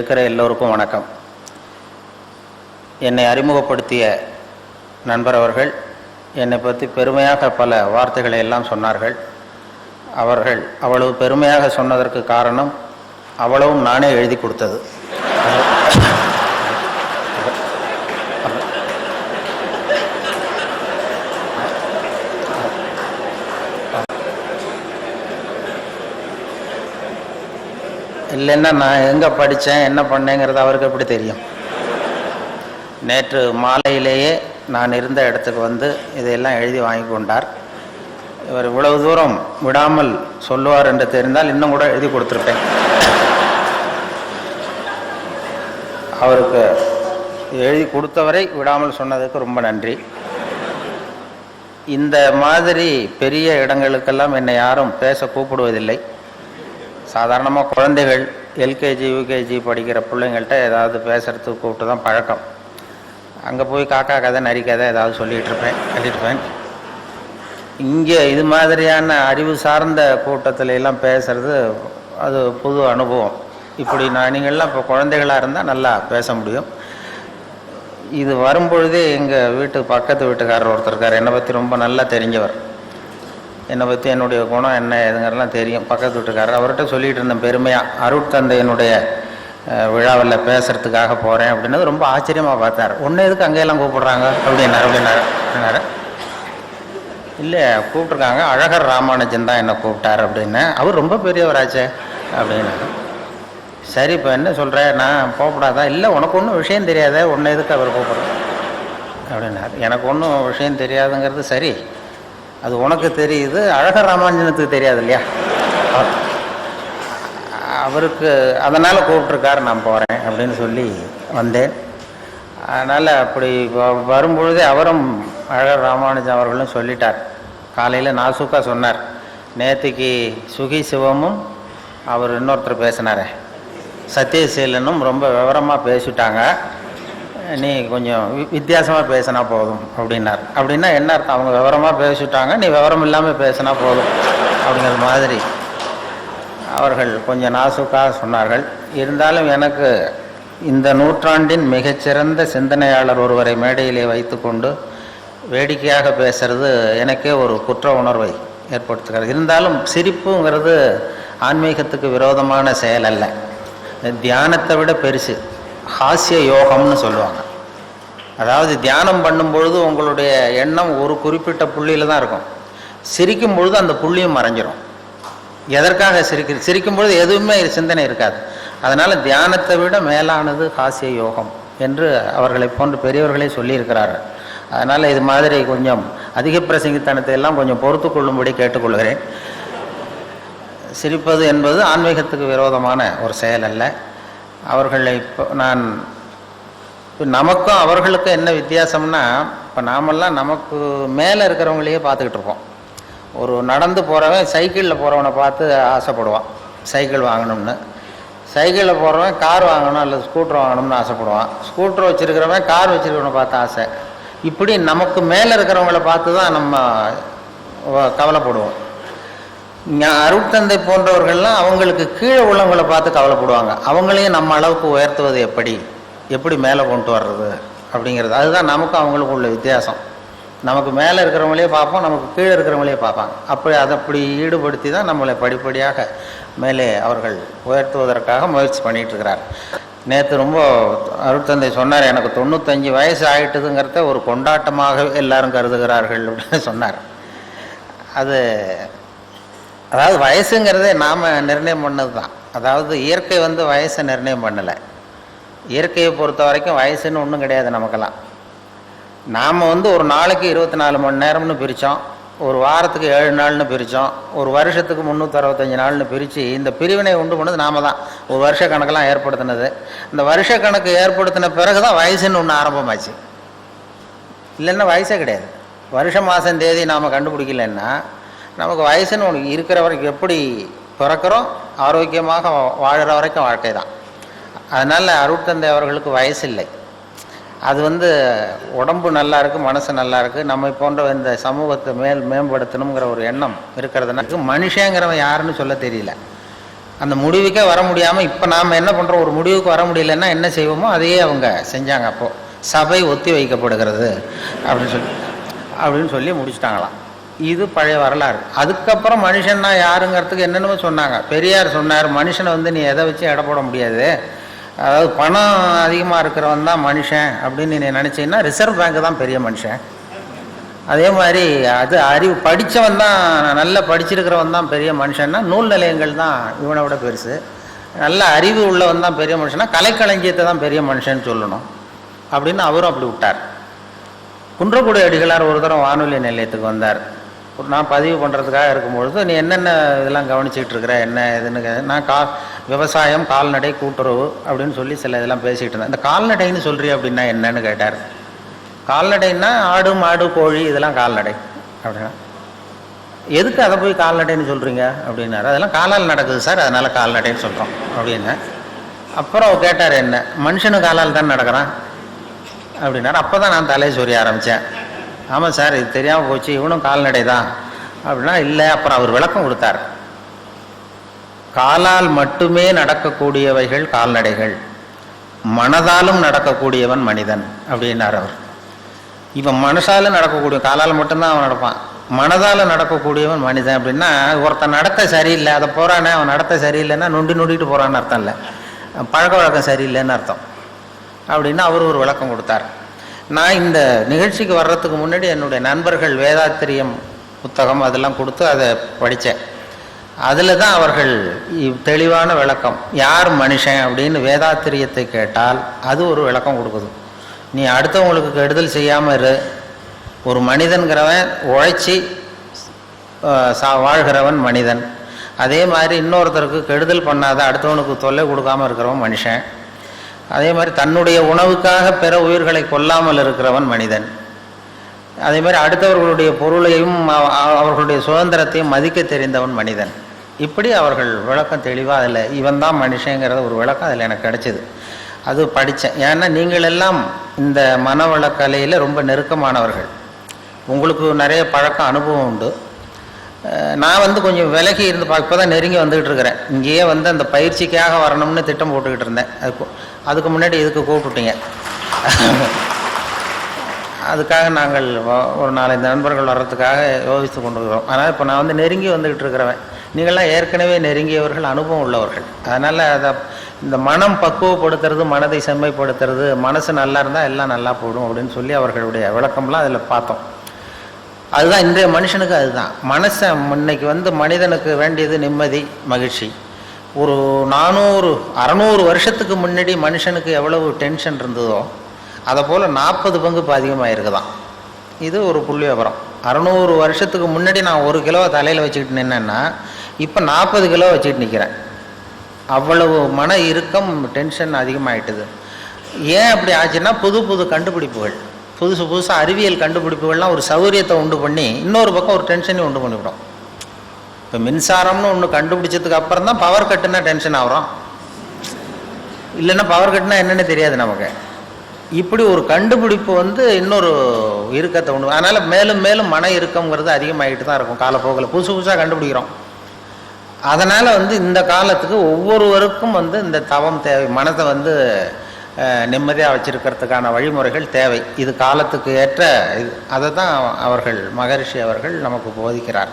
இருக்கிற எல்லோருக்கும் வணக்கம். என்னை அறிமுகப்படுத்திய நண்பர் அவர்கள் என்னை பற்றி பெருமையாக பல வார்த்தைகளை எல்லாம் சொன்னார்கள். அவர்கள் அவ்வளவு பெருமையாக சொன்னதற்கு காரணம் அவ்வளவும் நானே எழுதி கொடுத்தது. இல்லைன்னா நான் எங்கே படித்தேன் என்ன பண்ணேங்கிறது அவருக்கு எப்படி தெரியும்? நேற்று மாலையிலேயே நான் இருந்த இடத்துக்கு வந்து இதையெல்லாம் எழுதி வாங்கி கொண்டார். இவர் இவ்வளவு தூரம் விடாமல் சொல்லுவார் என்று தெரிந்தால் இன்னும் கூட எழுதி கொடுத்துருப்பேன். அவருக்கு எழுதி கொடுத்தவரை விடாமல் சொன்னதுக்கு ரொம்ப நன்றி. இந்த மாதிரி பெரிய இடங்களுக்கெல்லாம் என்னை யாரும் பேச கூப்பிடுவதில்லை. சாதாரணமாக குழந்தைகள் எல்கேஜி யூகேஜி படிக்கிற பிள்ளைங்கள்ட்ட ஏதாவது பேசுகிறதுக்கு கூப்பிட்டு தான் பழக்கம். அங்கே போய் காக்கா கதை நரி கதை ஏதாவது சொல்லிகிட்ருப்பேன். இங்கே இது மாதிரியான அறிவு சார்ந்த கூட்டத்தில் எல்லாம் பேசுகிறது அது புது அனுபவம். இப்படி நீங்கள்லாம் இப்போ குழந்தைகளாக இருந்தால் நல்லா பேச முடியும். இது வரும்பொழுதே எங்கள் பக்கத்து வீட்டுக்காரர் ஒருத்தர் இருக்கார். என்னை பற்றி ரொம்ப நல்லா தெரிஞ்சவர். என்னை பற்றி என்னுடைய குணம் என்ன எதுங்கிறலாம் தெரியும். பக்கத்து வீட்டுக்காரர் அவர்கிட்ட சொல்லிகிட்டு இருந்தேன் பெருமையாக, அருட்தந்தையினுடைய விழாவில் பேசுகிறதுக்காக போகிறேன் அப்படின்னது ரொம்ப ஆச்சரியமாக பார்த்தார். ஒன்று எதுக்கு அங்கேயெல்லாம் கூப்பிட்றாங்க அப்படின்னாரு. இல்லை கூப்பிட்ருக்காங்க, அழகர் ராமானுஜன் தான் என்னை கூப்பிட்டார் அப்படின்னு. அவர் ரொம்ப பெரியவராச்சே அப்படின்னாரு. சரி இப்போ என்ன சொல்கிறேன், நான் போகக்கூடாதா? இல்லை உனக்கு ஒன்றும் விஷயம் தெரியாத, ஒன்று எதுக்கு அவர் கூப்பிட்றேன் அப்படின்னாரு. எனக்கு ஒன்றும் விஷயம் தெரியாதுங்கிறது சரி, அது உனக்கு தெரியுது, அழகர் ராமானுஜனுக்கு தெரியாது இல்லையா? அவருக்கு அதனால் கூப்பிட்ருக்காரு, நான் போகிறேன் அப்படின்னு சொல்லி வந்தேன். அதனால் அப்படி வரும்பொழுதே அவரும் அழகர் ராமானுஜன் அவர்களும் சொல்லிட்டார். காலையில் நாசுக்காக சொன்னார். நேற்றுக்கு சுகி சிவமும் அவர் இன்னொருத்தர் பேசினார், சத்யசீலனும் ரொம்ப விவரமாக பேசிட்டாங்க, நீ கொஞ்சம் வித்தியாசமாக பேசினா போதும் அப்படின்னார். அப்படின்னா என்ன அர்த்தம்? அவங்க விவரமாக பேசிட்டாங்க, நீ விவரம் இல்லாமல் பேசினா போதும் அப்படிங்கிற மாதிரி அவர்கள் கொஞ்சம் நாசுக்காக சொன்னார்கள். இருந்தாலும் எனக்கு இந்த நூற்றாண்டின் மிகச்சிறந்த சிந்தனையாளர் ஒருவரை மேடையிலே வைத்து கொண்டு வேடிக்கையாக பேசுறது எனக்கே ஒரு குற்ற உணர்வை ஏற்படுத்துகிறது. இருந்தாலும் சிரிப்புங்கிறது ஆன்மீகத்துக்கு விரோதமான செயல் அல்ல. தியானத்தை விட பெருசு ஹாஸ்ய யோகம்னு சொல்லுவாங்க. அதாவது தியானம் பண்ணும் பொழுது உங்களுடைய எண்ணம் ஒரு குறிப்பிட்ட புள்ளியில் தான் இருக்கும். சிரிக்கும் பொழுது அந்த புள்ளியும் மறைஞ்சிரும். எதற்காக சிரிக்கும் பொழுது எதுவுமே சிந்தனை இருக்காது. அதனால் தியானத்தை விட மேலானது ஹாஸ்ய யோகம் என்று அவர்களை போன்று பெரியவர்களே சொல்லியிருக்கிறார்கள். அதனால் இது மாதிரி கொஞ்சம் அதிக பிரசங்கித்தனத்தை எல்லாம் கொஞ்சம் பொறுத்து கொள்ளும்படி கேட்டுக்கொள்கிறேன். சிரிப்பது என்பது ஆன்மீகத்துக்கு விரோதமான ஒரு செயல் அல்ல. அவர்களை நமக்கும் அவர்களுக்கும் என்ன வித்தியாசம்னா, இப்போ நாமெல்லாம் நமக்கு மேலே இருக்கிறவங்களையே பார்த்துக்கிட்டு இருப்போம். ஒரு நடந்து போகிறவன் சைக்கிளில் போகிறவனை பார்த்து ஆசைப்படுவான் சைக்கிள் வாங்கணும்னு. சைக்கிளில் போகிறவன் கார் வாங்கணும் அல்லது ஸ்கூட்டர் வாங்கணும்னு ஆசைப்படுவான். ஸ்கூட்டர் வச்சுருக்கிறவன் கார் வச்சுருக்கிறவனை பார்த்து ஆசை. இப்படி நமக்கு மேலே இருக்கிறவங்கள பார்த்து தான் நம்ம கவலைப்படுவோம். அருட்தந்தை போன்றவர்கள்லாம் அவங்களுக்கு கீழே உள்ளவங்களை பார்த்து கவலைப்படுவாங்க. அவங்களையும் நம்ம அளவுக்கு உயர்த்துவது எப்படி மேலே கொண்டு வர்றது அப்படிங்கிறது. அதுதான் நமக்கும் அவங்களுக்கும் உள்ள வித்தியாசம். நமக்கு மேலே இருக்கிறவங்களே பார்ப்போம், நமக்கு கீழே இருக்கிறவங்களே பார்ப்பாங்க. அப்படி ஈடுபடுத்தி தான் நம்மளை படிப்படியாக மேலே அவர்கள் உயர்த்துவதற்காக முயற்சி பண்ணிகிட்டு இருக்கிறார். நேற்று ரொம்ப அருட்தந்தை சொன்னார், எனக்கு 95 வயசு ஆகிட்டுதுங்கிறத ஒரு கொண்டாட்டமாக எல்லாரும் கருதுகிறார்கள் அப்படின்னு சொன்னார். அதாவது வயசுங்கிறதே நாம் நிர்ணயம் பண்ணது தான். அதாவது இயற்கை வயசை நிர்ணயம் பண்ணலை. இயற்கையை பொறுத்த வரைக்கும் வயசுன்னு ஒன்றும் கிடையாது நமக்கெல்லாம். நாம் ஒரு நாளைக்கு 24 மணி நேரம்னு பிரித்தோம், ஒரு வாரத்துக்கு 7 நாள்னு பிரித்தோம், ஒரு வருஷத்துக்கு 365 நாள்னு பிரித்து இந்த பிரிவினை உண்டு பண்ணது நாம தான். ஒரு வருஷ கணக்கெல்லாம் ஏற்படுத்தினது. இந்த வருஷ கணக்கு ஏற்படுத்தின பிறகு தான் வயசுன்னு ஒன்று ஆரம்பமாச்சு. இல்லைன்னா வயசே கிடையாது. வருஷம் மாதம் தேதி நாம் கண்டுபிடிக்கலன்னா நமக்கு வயசுன்னு ஒன்று இருக்கிற வரைக்கும் எப்படி பிறக்கிறோம், ஆரோக்கியமாக வாழ்கிற வரைக்கும் வாழ்க்கை தான். அதனால் அருட்தந்தை அவர்களுக்கு வயசு இல்லை. அது உடம்பு நல்லா இருக்குது, மனசு நல்லா இருக்குது, நம்மை போன்ற இந்த சமூகத்தை மேம்படுத்தணுங்கிற ஒரு எண்ணம் இருக்கிறதுனால மனுஷங்கிறவன் யாருன்னு சொல்ல தெரியல. அந்த முடிவுக்கே வர முடியாமல் இப்போ நாம் என்ன பண்ணுறோம், ஒரு முடிவுக்கு வர முடியலன்னா என்ன செய்வோமோ அதையே அவங்க செஞ்சாங்க. அப்போது சபை ஒத்தி வைக்கப்படுகிறது அப்படின்னு சொல்லி முடிச்சிட்டாங்களாம். இது பழைய வரலாறு. அதுக்கப்புறம் மனுஷன்னா யாருங்கிறதுக்கு என்னென்னமோ சொன்னாங்க. பெரியார் சொன்னார், மனுஷனை வந்து நீ எதை வச்சு எடை போட முடியாது, அதாவது பணம் அதிகமாக இருக்கிறவன் தான் மனுஷன் அப்படின்னு நீ நினச்சின்னா ரிசர்வ் பேங்க் தான் பெரிய மனுஷன். அதே மாதிரி அது அறிவு படித்தவன் தான், நல்லா படிச்சிருக்கிறவன் தான் பெரிய மனுஷன்னா நூல் நிலையங்கள் தான் இவனை விட பெருசு. நல்ல அறிவு உள்ளவன் தான் பெரிய மனுஷன்னா கலைக்களஞ்சியத்தை தான் பெரிய மனுஷன்னு சொல்லணும் அப்படின்னு அவரும் அப்படி விட்டார். குன்றக்குடி அடிகளார் ஒரு தரம் வானொலி நிலையத்துக்கு வந்தார். நான் பதிவு பண்ணுறதுக்காக இருக்கும்பொழுது, நீ என்னென்ன இதெல்லாம் கவனிச்சிக்கிட்டு இருக்கிற என்ன இதுன்னு நான் விவசாயம், கால்நடை, கூட்டுறவு அப்படின்னு சொல்லி சில இதெல்லாம் பேசிகிட்டு இருந்தேன். இந்த கால்நடைன்னு சொல்கிறீ அப்படின்னா என்னன்னு கேட்டார். கால்நடைன்னா ஆடு, மாடு, கோழி இதெல்லாம் கால்நடை அப்படின்னா, எதுக்கு அதை போய் கால்நடைன்னு சொல்கிறீங்க அப்படின்னாரு. அதெல்லாம் காலால் நடக்குது சார், அதனால் கால்நடைன்னு சொல்கிறோம் அப்படின்னு. அப்புறம் கேட்டார், என்ன மனுஷனு காலால் தான் நடக்கிறான் அப்படின்னாரு. அப்போ தான் நான் தலையை சொரிய ஆரம்பித்தேன். ஆமாம் சார், இது தெரியாமல் போச்சு, இவனும் கால்நடை தான் அப்படின்னா. இல்லை, அப்புறம் அவர் விளக்கம் கொடுத்தார். காலால் மட்டுமே நடக்கக்கூடியவைகள் கால்நடைகள், மனதாலும் நடக்கக்கூடியவன் மனிதன் அப்படின்னார் அவர். இவன் மனசாலும் நடக்கக்கூடிய, காலால் மட்டும்தான் அவன் நடப்பான், மனதால் நடக்கக்கூடியவன் மனிதன் அப்படின்னா ஒருத்தன் நடத்த சரியில்லை, அதை போகிறானே அவன் நடத்த சரியில்லைன்னா நொண்டிட்டு போகிறான்னு அர்த்தம் இல்லை, பழக்க வழக்கம் சரியில்லைன்னு அர்த்தம் அப்படின்னு அவர் ஒரு விளக்கம் கொடுத்தார். நான் இந்த நிகழ்ச்சிக்கு வர்றதுக்கு முன்னாடி என்னுடைய நண்பர்கள் வேதாத்திரியம் புத்தகம் அதெல்லாம் கொடுத்து அதை படித்தேன். அதில் தான் அவர்கள் தெளிவான விளக்கம், யார் மனுஷன் அப்படின்னு வேதாத்திரியத்தை கேட்டால் அது ஒரு விளக்கம் கொடுக்குது. நீ அடுத்தவங்களுக்கு கெடுதல் செய்யாமல் இரு, ஒரு மனிதன்கிறவன் உழைச்சி வாழ்கிறவன் மனிதன். அதே மாதிரி இன்னொருத்தருக்கு கெடுதல் பண்ணாத, அடுத்தவனுக்கு தொல்லை கொடுக்காமல் இருக்கிறவன் மனுஷன். அதே மாதிரி தன்னுடைய உணவுக்காக பிற உயிர்களை கொல்லாமல் இருக்கிறவன் மனிதன். அதே மாதிரி அடுத்தவர்களுடைய பொருளையும் அவர்களுடைய சுதந்திரத்தையும் மதிக்க தெரிந்தவன் மனிதன். இப்படி அவர்கள் விளக்கம் தெளிவாக அதில் இவன் தான் மனுஷங்கிறத ஒரு விளக்கம் அதில் எனக்கு கிடைச்சிது. அது படித்தேன். ஏன்னா நீங்கள் எல்லாம் இந்த மனவளக்கலையில் ரொம்ப நெருக்கமானவர்கள், உங்களுக்கு நிறைய பழக்கம் அனுபவம் உண்டு. நான் வந்து கொஞ்சம் விலகி இருந்து இப்போ தான் நெருங்கி வந்துக்கிட்டு இருக்கிறேன். இங்கேயே வந்து அந்த பயிற்சிக்காக வரணும்னு திட்டம் போட்டுக்கிட்டு இருந்தேன். அதுக்கு முன்னாடி இதுக்கு கூப்பிட்டுட்டீங்க. அதுக்காக நாங்கள் ஒரு 4-5 நண்பர்கள் வர்றதுக்காக யோசித்து கொண்டு இருக்கிறோம். அதனால் இப்போ நான் வந்து நெருங்கி வந்துக்கிட்டு இருக்கிறவன். நீங்கள்லாம் ஏற்கனவே நெருங்கியவர்கள், அனுபவம் உள்ளவர்கள். அதனால் அதை இந்த மனம் பக்குவப்படுத்துறது, மனதை செம்மைப்படுத்துறது, மனசு நல்லா இருந்தால் எல்லாம் நல்லா போடும் அப்படின்னு சொல்லி அவர்களுடைய விளக்கம்லாம் அதில் பார்த்தோம். அதுதான் இன்றைய மனுஷனுக்கு, அதுதான் மனசை. இன்னைக்கு வந்து மனிதனுக்கு வேண்டியது நிம்மதி, மகிழ்ச்சி. ஒரு 400-600 வருஷத்துக்கு முன்னாடி மனுஷனுக்கு எவ்வளவு டென்ஷன் இருந்ததோ அதை போல் 40 பங்கு இப்போ அதிகமாக இருக்குதான். இது ஒரு புள்ளி விவரம். 600 வருஷத்துக்கு முன்னாடி நான் 1 கிலோ தலையில் வச்சுக்கிட்டு நின்னேன்னா இப்போ 40 கிலோ வச்சுக்கிட்டு நிற்கிறேன். அவ்வளவு மன இறுக்கம், டென்ஷன் அதிகமாகிட்டுது. ஏன் அப்படி ஆச்சுன்னா புது கண்டுபிடிப்புகள், புதுசாக அறிவியல் கண்டுபிடிப்புகள்லாம் ஒரு சௌகரியத்தை உண்டு பண்ணி இன்னொரு பக்கம் ஒரு டென்ஷனையும் உண்டு பண்ணிவிடும். இப்போ மின்சாரம்னு ஒன்று கண்டுபிடிச்சதுக்கு அப்புறம் தான் பவர் கட்டுனா டென்ஷன் ஆகிறோம், இல்லைன்னா பவர் கட்டுனா என்னென்னு தெரியாது நமக்கு. இப்படி ஒரு கண்டுபிடிப்பு வந்து இன்னொரு இறுக்கத்தை உண்டு. அதனால் மேலும் மேலும் மன இறுக்கங்கிறது அதிகமாகிட்டு தான் இருக்கும் காலப்போக்கில். புதுசாக கண்டுபிடிக்கிறோம். அதனால் வந்து இந்த காலத்துக்கு ஒவ்வொருவருக்கும் வந்து இந்த தவம் தேவை, மனதை வந்து நிம்மதியாக வச்சிருக்கிறதுக்கான வழிமுறைகள் தேவை. இது காலத்துக்கு ஏற்ற இது. அதை தான் அவர்கள் மகரிஷி அவர்கள் நமக்கு போதிக்கிறார்.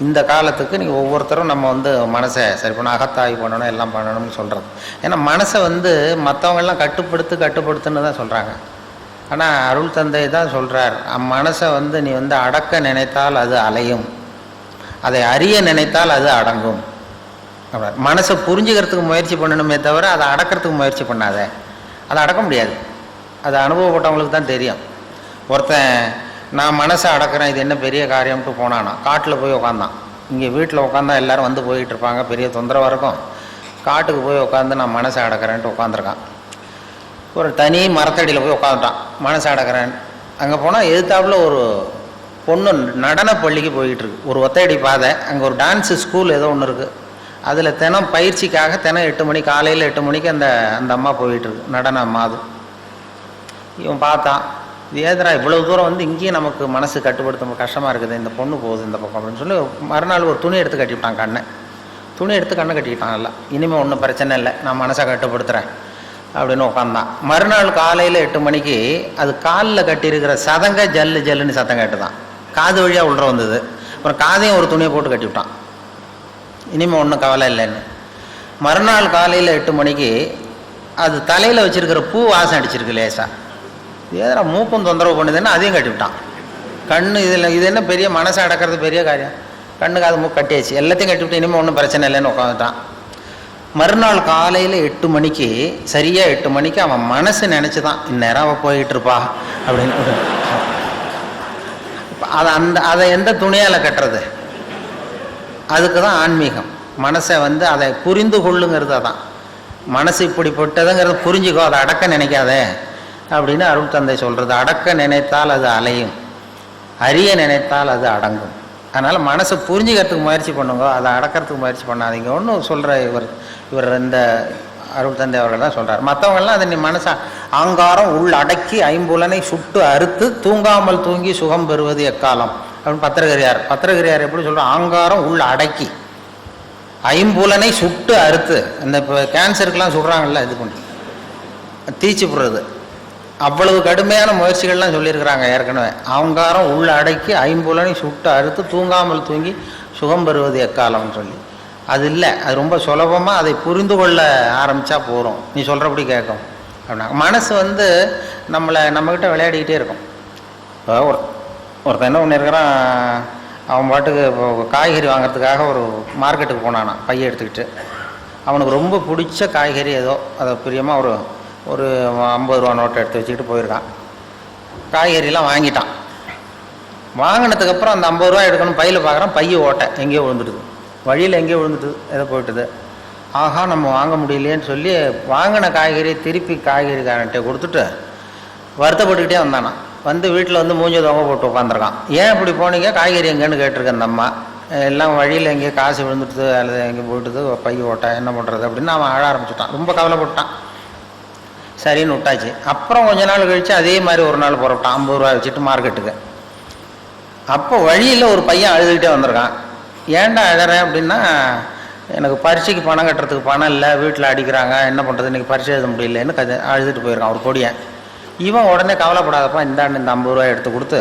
இந்த காலத்துக்கு நீங்கள் ஒவ்வொருத்தரும் நம்ம வந்து மனசை சரி பண்ண, அகத்தாய்வு பண்ணணும், எல்லாம் பண்ணணும்னு சொல்கிறது. ஏன்னா மனசை வந்து மற்றவங்கெல்லாம் கட்டுப்படுத்துன்னு தான் சொல்கிறாங்க. ஆனால் அருள் தந்தை தான் சொல்கிறார், மனசை வந்து நீ வந்து அடக்க நினைத்தால் அது அலையும், அதை அறிய நினைத்தால் அது அடங்கும். மனசை புரிஞ்சுக்கிறதுக்கு முயற்சி பண்ணணுமே தவிர அதை அடக்கிறதுக்கு முயற்சி பண்ணாத. அதை அடக்க முடியாது. அது அனுபவப்பட்டவங்களுக்கு தான் தெரியும். ஒருத்தன் நான் மனசை அடக்கிறேன், இது என்ன பெரிய காரியம்ட்டு போனானா காட்டில் போய் உட்காந்தான். இங்கே வீட்டில் உட்காந்தா எல்லோரும் வந்து போயிட்டு இருப்பாங்க, பெரிய தொந்தரவாக இருக்கும். காட்டுக்கு போய் உட்காந்து நான் மனசை அடக்கிறேன்ட்டு உட்காந்துருக்கான். ஒரு தனி மரத்தடியில் போய் உட்காந்துட்டான், மனசை அடக்கிறேன். அங்கே போனால் எதிர்த்தாப்புல ஒரு பொண்ணு நடன பள்ளிக்கு போய்கிட்டு இருக்கு. ஒரு ஒத்தையடி பாதை, அங்கே ஒரு டான்ஸு ஸ்கூல் ஏதோ ஒன்று இருக்குது. அதில் தினம் பயிற்சிக்காக தினம் 8 மணி, காலையில் 8 மணிக்கு அந்த அம்மா போயிட்டுருக்கு, நடன அம்மா. அது இவன் பார்த்தான், இது ஏதரா இவ்வளவு தூரம் வந்து இங்கேயும் நமக்கு மனசு கட்டுப்படுத்த கஷ்டமாக இருக்குது, இந்த பொண்ணு போகுது இந்த பக்கம் அப்படின்னு சொல்லி மறுநாள் ஒரு துணி எடுத்து கட்டிவிட்டான் கண்ணை. துணி எடுத்து கண்ணை கட்டிக்கிட்டான். நல்லா இனிமேல் ஒன்றும் பிரச்சனை இல்லை, நான் மனசை கட்டுப்படுத்துகிறேன் அப்படின்னு உட்காந்தான். மறுநாள் காலையில் 8 மணிக்கு அது காலில் கட்டியிருக்கிற சதங்க ஜல்லு ஜல்லுன்னு சத்தம் கேட்டுதான். காது வழியாக உள்ள வந்தது. அப்புறம் காதையும் ஒரு துணியை போட்டு கட்டி விட்டான். இனிமேல் ஒன்றும் கவலை இல்லைன்னு. மறுநாள் காலையில் 8 மணிக்கு அது தலையில் வச்சுருக்கிற பூ வாசம் அடிச்சிருக்கு லேசாக. ஏதா மூக்கும் தொந்தரவு பண்ணுதுன்னு அதையும் கட்டி விட்டான். கண்ணு இது என்ன பெரிய மனசை அடக்கிறது பெரிய காரியம். கண்ணுக்கு அது மூக்கு கட்டியாச்சு, எல்லாத்தையும் கட்டிவிட்டு இனிமேல் ஒன்றும் பிரச்சனை இல்லைன்னு உட்காந்துட்டான். மறுநாள் காலையில் 8 மணிக்கு சரியாக 8 மணிக்கு அவன் மனசு நினச்சி தான் இந்நேரம் அவள் போயிட்டு இருப்பா அப்படின்னு. அதை எந்த துணியால் கட்டுறது? அதுக்கு தான் ஆன்மீகம். மனசை அதை புரிந்து கொள்ளுங்கிறது. அதான் மனசு இப்படிப்பட்டதுங்கிறத புரிஞ்சுக்கோ, அதை அடக்க நினைக்காதே அப்படின்னு அருள் தந்தை சொல்கிறது. அடக்க நினைத்தால் அது அலையும், அறிய நினைத்தால் அது அடங்கும். அதனால் மனசை புரிஞ்சுக்கிறதுக்கு முயற்சி பண்ணுங்க, அதை அடக்கிறதுக்கு முயற்சி பண்ணாதீங்க. ஒன்றும் சொல்கிற இவர் இந்த அருள் தந்தை அவர்கள் தான் சொல்கிறார். மற்றவங்கள்லாம் அதை நீ மனசை ஆங்காரம் உள் அடக்கி ஐம்புலனை சுட்டு அறுத்து தூங்காமல் தூங்கி சுகம் பெறுவது எக்காலம் அப்படின்னு பத்திரகிரியார் எப்படி சொல்கிறார்? ஆங்காரம் உள் அடக்கி ஐம்புலனை சுட்டு அறுத்து. அந்த இப்போ கேன்சருக்கெலாம் சுடுறாங்கல்ல, இது பண்ணி தீச்சு போடுறது, அவ்வளவு கடுமையான முயற்சிகள்லாம் சொல்லியிருக்கிறாங்க ஏற்கனவே. ஆங்காரம் உள்ள அடக்கி ஐம்புலனை சுட்டு அறுத்து தூங்காமல் தூங்கி சுகம் பெறுவது எக்காலம்னு சொல்லி. அது இல்லை, அது ரொம்ப சுலபமாக அதை புரிந்து கொள்ள ஆரம்பித்தா போகிறோம். நீ சொல்கிறபடி கேட்கும் அப்படின்னா மனசு நம்மக்கிட்ட விளையாடிக்கிட்டே இருக்கும். இப்போ ஒருத்தன் என்ன பண்ணியிருக்கிறான், அவன் பாட்டுக்கு இப்போ காய்கறி வாங்கிறதுக்காக ஒரு மார்க்கெட்டுக்கு போனானான் பையை எடுத்துக்கிட்டு. அவனுக்கு ரொம்ப பிடிச்ச காய்கறி ஏதோ அதை பிரியமாக ஒரு 50 ரூபா நோட்டை எடுத்து வச்சுக்கிட்டு போயிருக்கான். காய்கறிலாம் வாங்கிட்டான். வாங்கினதுக்கப்புறம் அந்த 50 ரூபா எடுக்கணும், பையில் பார்க்குறான், பையை ஓட்டை எங்கேயோ விழுந்துடுது, வழியில் எங்கேயோ விழுந்துட்டுது, ஏதோ போயிட்டுது. ஆஹா நம்ம வாங்க முடியலையேன்னு சொல்லி வாங்கின காய்கறியை திருப்பி காய்கறிக்காரன்ட்டே கொடுத்துட்டு வருத்தப்பட்டுக்கிட்டே வந்தானா. வீட்டில் மூஞ்சி தொங்க போட்டு உட்காந்துருக்கான். ஏன் இப்படி போனீங்க, காய்கறி எங்கேன்னு கேட்டிருக்கேன் அந்த அம்மா. எல்லாம் வழியில் எங்கேயோ காசு விழுந்துட்டுது அல்லது எங்கே போயிட்டுது, பை ஓட்டை, என்ன பண்ணுறது அப்படின்னு அவன் அழ ஆரம்பிச்சுட்டான். ரொம்ப கவலைப்பட்டான். சரின்னு விட்டாச்சு. அப்புறம் கொஞ்ச நாள் கழித்து அதே மாதிரி ஒரு நாள் புறப்பட்டான் 50 ரூபா வச்சுட்டு மார்க்கெட்டுக்கு. அப்போ வழியில் ஒரு பையன் அழுதுகிட்டே வந்திருக்கான். ஏன்டா அழறேன் அப்படின்னா, எனக்கு பரீட்சைக்கு பணம் கட்டுறதுக்கு பணம் இல்லை, வீட்டில் அடிக்கிறாங்க, என்ன பண்ணுறது, இன்றைக்கி பரீட்சை எழுத முடியலன்னு அழுதுட்டு போயிருக்கான் ஒரு பொடியன். இவன் உடனே கவலைப்படாதப்பா, இந்த 50 ரூபா எடுத்து கொடுத்து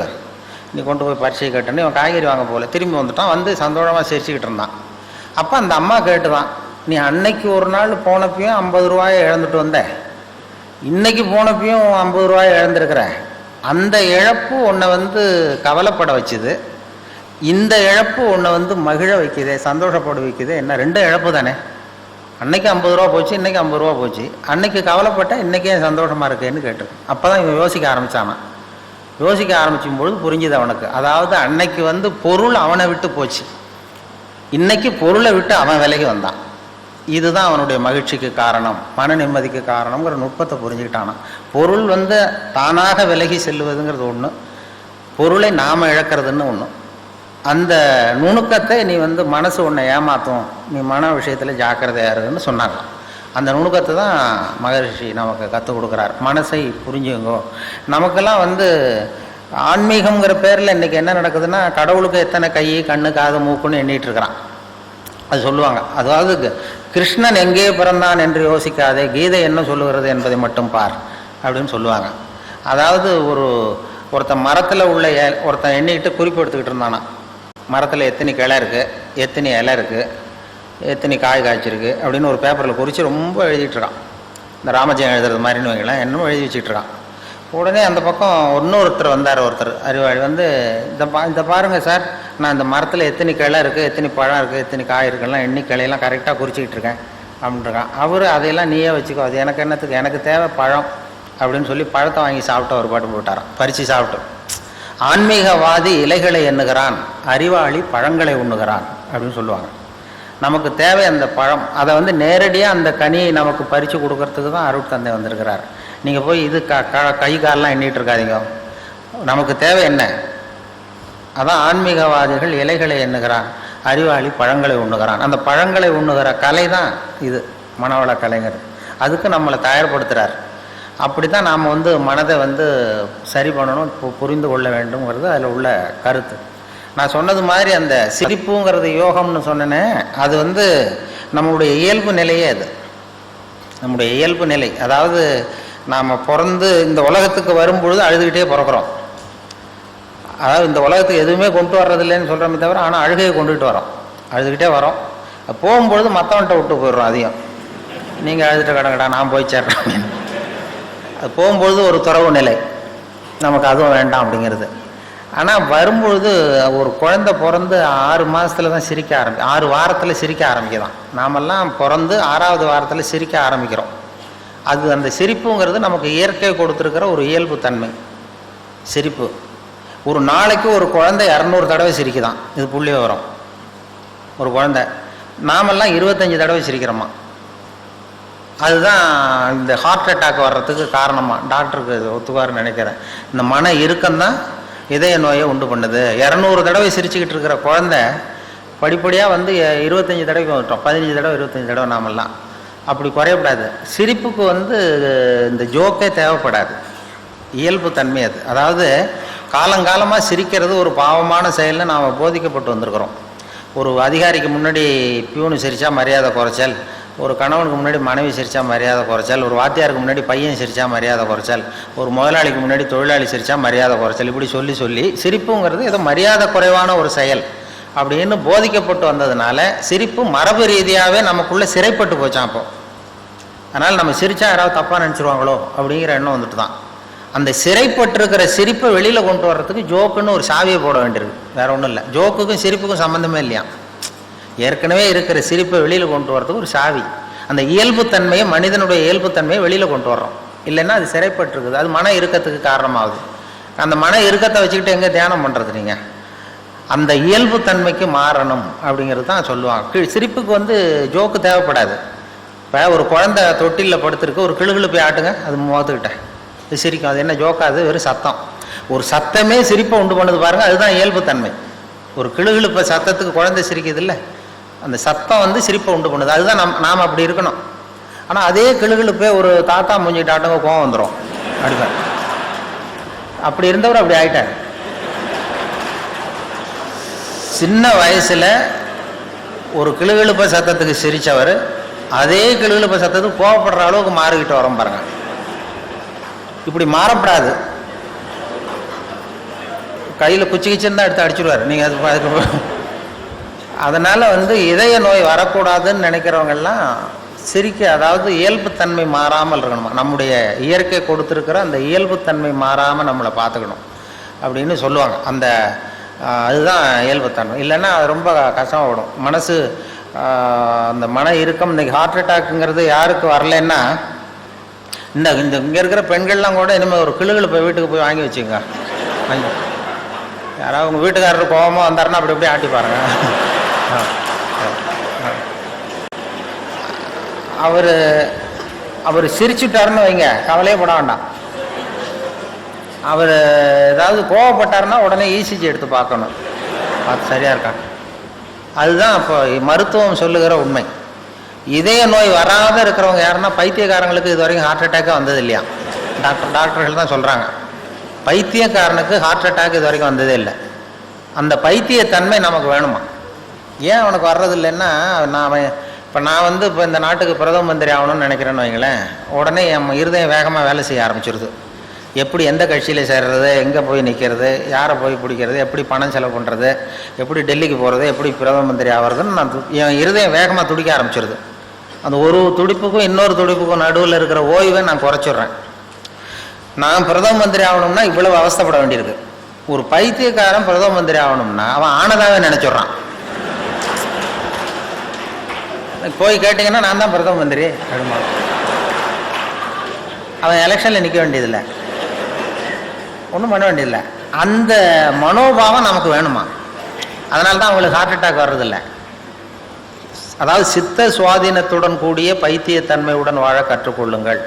நீ கொண்டு போய் பரீட்சை கட்டுன்னு இவன் காய்கறி வாங்க போகல, திரும்பி வந்துட்டான். சந்தோஷமாக சிரிச்சுக்கிட்டு இருந்தான். அப்போ அந்த அம்மா கேட்டுதான், நீ அன்னைக்கு ஒரு நாள் போனப்பையும் 50 ரூபாயை இழந்துட்டு வந்த, இன்னைக்கு போனப்பையும் 50 ரூபாயை இழந்திருக்கிற, அந்த இழப்பு உன்னை கவலைப்பட வச்சுது, இந்த இழப்பு உன்னை மகிழ வைக்குது, சந்தோஷப்பட வைக்குது. என்ன 2 இழப்பு தானே? அன்னைக்கு 50 ரூபா போச்சு, இன்னைக்கு 50 ரூபா போச்சு. அன்னைக்கு கவலைப்பட்ட, இன்னைக்கே சந்தோஷமாக இருக்கேன்னு கேட்டிருக்கேன். அப்போ தான் இவன் யோசிக்க ஆரம்பித்தானா. யோசிக்க ஆரம்பிக்கும் பொழுது புரிஞ்சுது அவனுக்கு. அதாவது அன்னைக்கு பொருள் அவனை விட்டு போச்சு, இன்னைக்கு பொருளை விட்டு அவன் விலகி வந்தான். இதுதான் அவனுடைய மகிழ்ச்சிக்கு காரணம், மன நிம்மதிக்கு காரணம்ங்கிற நுட்பத்தை புரிஞ்சுக்கிட்டானா. பொருள் தானாக விலகி செல்லுவதுங்கிறது ஒன்று, பொருளை நாம் இழக்கிறதுன்னு ஒன்று. அந்த நுணுக்கத்தை நீ மனசு உன்னை ஏமாற்றும், நீ மன விஷயத்தில் ஜாக்கிரதையாக இருக்குன்னு சொன்னாங்க. அந்த நுணுக்கத்தை தான் மகரிஷி நமக்கு கற்றுக் கொடுக்குறார். மனசை புரிஞ்சுங்கோ. நமக்கெல்லாம் ஆன்மீகங்கிற பேரில் இன்றைக்கி என்ன நடக்குதுன்னா, கடவுளுக்கு எத்தனை கை, கண்ணு, காது, மூக்குன்னு எண்ணிட்டு இருக்கிறான். அது சொல்லுவாங்க. அதாவது கிருஷ்ணன் எங்கே பிறந்தான் என்று யோசிக்காதே, கீதை என்ன சொல்லுகிறது என்பதை மட்டும் பார் அப்படின்னு சொல்லுவாங்க. அதாவது ஒருத்தன் மரத்தில் உள்ள ஒருத்தன் எண்ணிக்கிட்டு குறிப்பு எடுத்துக்கிட்டு இருந்தானா, மரத்தில் எத்தனை கிளை இருக்குது, எத்தனை இலை இருக்குது, எத்தனை காய் காய்ச்சிருக்கு அப்படின்னு ஒரு பேப்பரில் குறித்து ரொம்ப எழுதிட்டுருக்கான். இந்த ராமஜெயம் எழுதுறது மாதிரின்னு வைங்களேன், என்னமோ எழுதி வச்சுக்கிட்டுருக்கான். உடனே அந்த பக்கம் இன்னொருத்தர் வந்தார், ஒருத்தர் அறிவாளி இந்த பாருங்கள் சார், நான் இந்த மரத்தில் எத்தனை கிளை இருக்குது, எத்தனை பழம் இருக்குது, எத்தனை காய் இருக்குலாம் எண்ணி கிளையெல்லாம் கரெக்டாக குறிச்சிக்கிட்டு இருக்கேன் அப்படின்ட்டுருக்கான். அவர் அதையெல்லாம் நீயே வச்சுக்கோ, அது எனக்கு என்னத்துக்கு, எனக்கு தேவை பழம் அப்படின்னு சொல்லி பழத்தை வாங்கி சாப்பிட்டு ஒரு பாட்டு போட்டாரான், பறித்து சாப்பிட்டு. ஆன்மீகவாதி இலைகளை எண்ணுகிறான், அறிவாளி பழங்களை உண்ணுகிறான் அப்படின்னு சொல்லுவாங்க. நமக்கு தேவை அந்த பழம், அதை நேரடியாக அந்த கனியை நமக்கு பறித்து கொடுக்கறதுக்கு தான் அருள் தந்தை வந்திருக்கிறார். நீங்கள் போய் இது கை காலெலாம் எண்ணிட்டு இருக்காதீங்க. நமக்கு தேவை என்ன? அதான் ஆன்மீகவாதிகள் இலைகளை எண்ணுகிறான், அறிவாளி பழங்களை உண்ணுகிறான். அந்த பழங்களை உண்ணுகிற கலை தான் இது மனவள கலைஞர். அதுக்கு நம்மளை தயார்படுத்துகிறார். அப்படி தான் நாம் மனதை சரி பண்ணணும், புரிந்து கொள்ள வேண்டும்ங்கிறது அதில் உள்ள கருத்து. நான் சொன்னது மாதிரி அந்த சிரிப்புங்கிறது யோகம்னு சொன்னேனே, அது வந்து நம்மளுடைய இயல்பு நிலையே. அது நம்முடைய இயல்பு நிலை. அதாவது நாம் பிறந்து இந்த உலகத்துக்கு வரும்பொழுது அழுதுகிட்டே பிறக்கிறோம். அதாவது இந்த உலகத்துக்கு எதுவுமே கொண்டு வர்றதில்லைன்னு சொல்கிறோமே தவிர, ஆனால் அழுகையை கொண்டுகிட்டு வரோம், அழுதுகிட்டே வரோம். போகும்பொழுது மற்றவன்கிட்ட விட்டு போயிடுறோம். அதையும் நீங்கள் அழுதுட்டு கிடங்கடா நான் போய் சேர்றேன் அப்படின்னு. அது போகும்பொழுது ஒரு துறவு நிலை, நமக்கு அதுவும் வேண்டாம் அப்படிங்கிறது. ஆனால் வரும்பொழுது ஒரு குழந்தை பிறந்து 6 மாதத்தில் தான் சிரிக்க 6 வாரத்தில் சிரிக்க ஆரம்பிக்கலாம். நாமெல்லாம் பிறந்து 6வது வாரத்தில் சிரிக்க ஆரம்பிக்கிறோம். அது அந்த சிரிப்புங்கிறது நமக்கு இயற்கை கொடுத்துருக்கிற ஒரு இயல்பு தன்மை. சிரிப்பு ஒரு நாளைக்கு ஒரு குழந்தை 200 தடவை சிரிக்குதான். இது புள்ளி விவரம். ஒரு குழந்தை, நாமெல்லாம் 25 தடவை சிரிக்கிறோமா. அதுதான் இந்த ஹார்ட் அட்டாக் வர்றதுக்கு காரணமாக டாக்டருக்கு ஒத்துவாருன்னு நினைக்கிறேன். இந்த மன இறுக்கம்தான் இதய நோயை உண்டு பண்ணுது. 200 தடவை சிரிச்சுக்கிட்டு இருக்கிற குழந்தை படிப்படியாக வந்து 25 தடவைக்கு வந்துட்டோம். 15 தடவை 25 தடவை. நாமெல்லாம் அப்படி குறையப்படாது. சிரிப்புக்கு வந்து இந்த ஜோக்கே தேவைப்படாது, இயல்பு தன்மை அது. அதாவது காலங்காலமாக சிரிக்கிறது ஒரு பாவமான செயல்னு நாம் போதிக்கப்பட்டு வந்திருக்கிறோம். ஒரு அதிகாரிக்கு முன்னாடி பியூனு சிரித்தா மரியாதை குறைச்சல், ஒரு கணவனுக்கு முன்னாடி மனைவி சிரித்தா மரியாதை குறைச்சல், ஒரு வாத்தியாருக்கு முன்னாடி பையன் சிரித்தா மரியாதை குறைச்சல், ஒரு முதலாளிக்கு முன்னாடி தொழிலாளி சிரித்தா மரியாதை குறைச்சல், இப்படி சொல்லி சொல்லி சிரிப்புங்கிறது ஏதோ மரியாதை குறைவான ஒரு செயல் அப்படின்னு போதிக்கப்பட்டு வந்ததுனால சிரிப்பு மரபு ரீதியாகவே நமக்குள்ளே சிறைப்பட்டு போச்சான். அப்போ அதனால் நம்ம சிரித்தா யாராவது தப்பாக நினச்சிருவாங்களோ அப்படிங்கிற எண்ணம் வந்துட்டு தான். அந்த சிறைப்பட்டிருக்கிற சிரிப்பை வெளியில் கொண்டு வர்றதுக்கு ஜோக்குன்னு ஒரு சாவியை போட வேண்டியிருக்கு. வேறு ஒன்றும் இல்லை. ஜோக்குக்கும் சிரிப்புக்கும் சம்மந்தமே இல்லையா. ஏற்கனவே இருக்கிற சிரிப்பை வெளியில் கொண்டு வரதுக்கு ஒரு சாவி. அந்த இயல்புத்தன்மையை, மனிதனுடைய இயல்புத்தன்மையை வெளியில் கொண்டு வர்றோம். இல்லைன்னா அது சிறைப்பட்டிருக்குது. அது மன இறுக்கத்துக்கு காரணமாகுது. அந்த மன இறுக்கத்தை வச்சுக்கிட்டு எங்கே தியானம் பண்ணுறது நீங்கள்? அந்த இயல்புத்தன்மைக்கு மாறணும் அப்படிங்கிறது தான் சொல்லுவாங்க. சிரிப்புக்கு வந்து ஜோக்கு தேவைப்படாது. இப்போ ஒரு குழந்தை தொட்டிலில் படுத்துருக்கு, ஒரு கிளுகிழு போய் ஆட்டுங்க, அது முகத்துக்கிட்ட இது சிரிக்கும். அது என்ன ஜோக்காது? வெறும் சத்தம். ஒரு சத்தமே சிரிப்பை உண்டு பண்ணுது பாருங்கள், அதுதான் இயல்புத்தன்மை. ஒரு கிளுகிழுப்ப சத்தத்துக்கு குழந்தை சிரிக்குது இல்லை, அந்த சத்தம் வந்து சிரிப்பை உண்டு பண்ணுது. அதுதான் நாம் அப்படி இருக்கணும். ஆனால் அதே கிளுகிழுப்பே ஒரு தாத்தா மூஞ்சிட்டு ஆட்டங்க கோவம் வந்துடும் அடிப்பார். அப்படி இருந்தவர் அப்படி ஆயிட்டார். சின்ன வயசில் ஒரு கிளுகிழுப்ப சத்தத்துக்கு சிரித்தவர் அதே கிளுகிழுப்ப சத்தத்துக்கு கோவப்படுற அளவுக்கு மாறிக்கிட்டு வரோம் பாருங்க. இப்படி மாறப்படாது. கையில் குச்சி கிச்சின்னு தான் எடுத்து அடிச்சுடுவார் நீங்கள். அதுக்கு அதனால் வந்து இதய நோய் வரக்கூடாதுன்னு நினைக்கிறவங்கெல்லாம் சிரிக்க, அதாவது இயல்புத்தன்மை மாறாமல் இருக்கணுமா. நம்முடைய இயற்கை கொடுத்துருக்கிற அந்த இயல்புத்தன்மை மாறாமல் நம்மளை பார்த்துக்கணும் அப்படின்னு சொல்லுவாங்க. அந்த அதுதான் இயல்புத்தன்மை. இல்லைன்னா அது ரொம்ப கஷ்டமாக விடும் மனசு. அந்த மன இறுக்கம், இன்றைக்கி ஹார்ட் அட்டாக்குங்கிறது யாருக்கு வரலன்னா, இந்த இங்கே இருக்கிற பெண்கள்லாம் கூட இனிமேல் ஒரு கிளுகிழு போய் வீட்டுக்கு போய் வாங்கி வச்சுங்க. யாராவது உங்கள் வீட்டுக்காரர் கோபமாக வந்தாருன்னா அப்படி அப்படியே ஆட்டி பாருங்க. அவர் சிரிச்சுட்டாருன்னு வைங்க, கவலையே பட வேண்டாம். அவர் ஏதாவது கோவப்பட்டாருன்னா உடனே இசிஜி எடுத்து பார்க்கணும், பார்த்து சரியாக இருக்கா. அதுதான் இப்போ மருத்துவம் சொல்லுகிற உண்மை. இதய நோய் வராத இருக்கிறவங்க யாருன்னா பைத்தியக்காரங்களுக்கு இது வரைக்கும் ஹார்ட் அட்டாக்கே வந்தது இல்லையா. டாக்டர்கள் தான் சொல்கிறாங்க, பைத்தியக்காரனுக்கு ஹார்ட் அட்டாக் இது வரைக்கும் வந்ததே இல்லை. அந்த பைத்தியத்தன்மை நமக்கு வேணுமா? ஏன் அவனுக்கு வர்றதில்லைன்னா, நான் வந்து இப்போ இந்த நாட்டுக்கு பிரதம மந்திரி ஆகணும்னு நினைக்கிறேன்னு வைங்களேன், உடனே என் இருதயம் வேகமாக வேலை செய்ய ஆரம்பிச்சிருது. எப்படி எந்த கட்சியில் சேர்றது, எங்கே போய் நிற்கிறது, யாரை போய் பிடிக்கிறது, எப்படி பணம் செலவு பண்ணுறது, எப்படி டெல்லிக்கு போகிறது, எப்படி பிரதம மந்திரி ஆகிறதுன்னு என் இருதயம் வேகமாக துடிக்க ஆரம்பிச்சிருது. அந்த ஒரு துடிப்புக்கும் இன்னொரு துடிப்புக்கும் நடுவில் இருக்கிற ஓய்வை நான் குறைச்சிட்றேன். நான் பிரதம மந்திரி ஆகணும்னா இவ்வளவு அவஸ்தைப்பட வேண்டியிருக்கு. ஒரு பைத்தியக்காரன் பிரதம மந்திரி ஆகணும்னா அவன் ஆனதாகவே நினச்சிட்றான். போய் கேட்டிங்கன்னா நான் தான் பிரதம மந்திரி அப்படிமா. அவன் எலெக்ஷனில் நிற்க வேண்டியதில்லை, ஒன்றும் பண்ண வேண்டியதில்லை. அந்த மனோபாவம் நமக்கு வேணுமா? அதனால தான் அவங்களுக்கு ஹார்ட் அட்டாக் வர்றதில்லை. அதாவது சித்த சுவாதீனத்துடன் கூடிய பைத்தியத்தன்மையுடன் வாழ கற்றுக்கொள்ளுங்கள்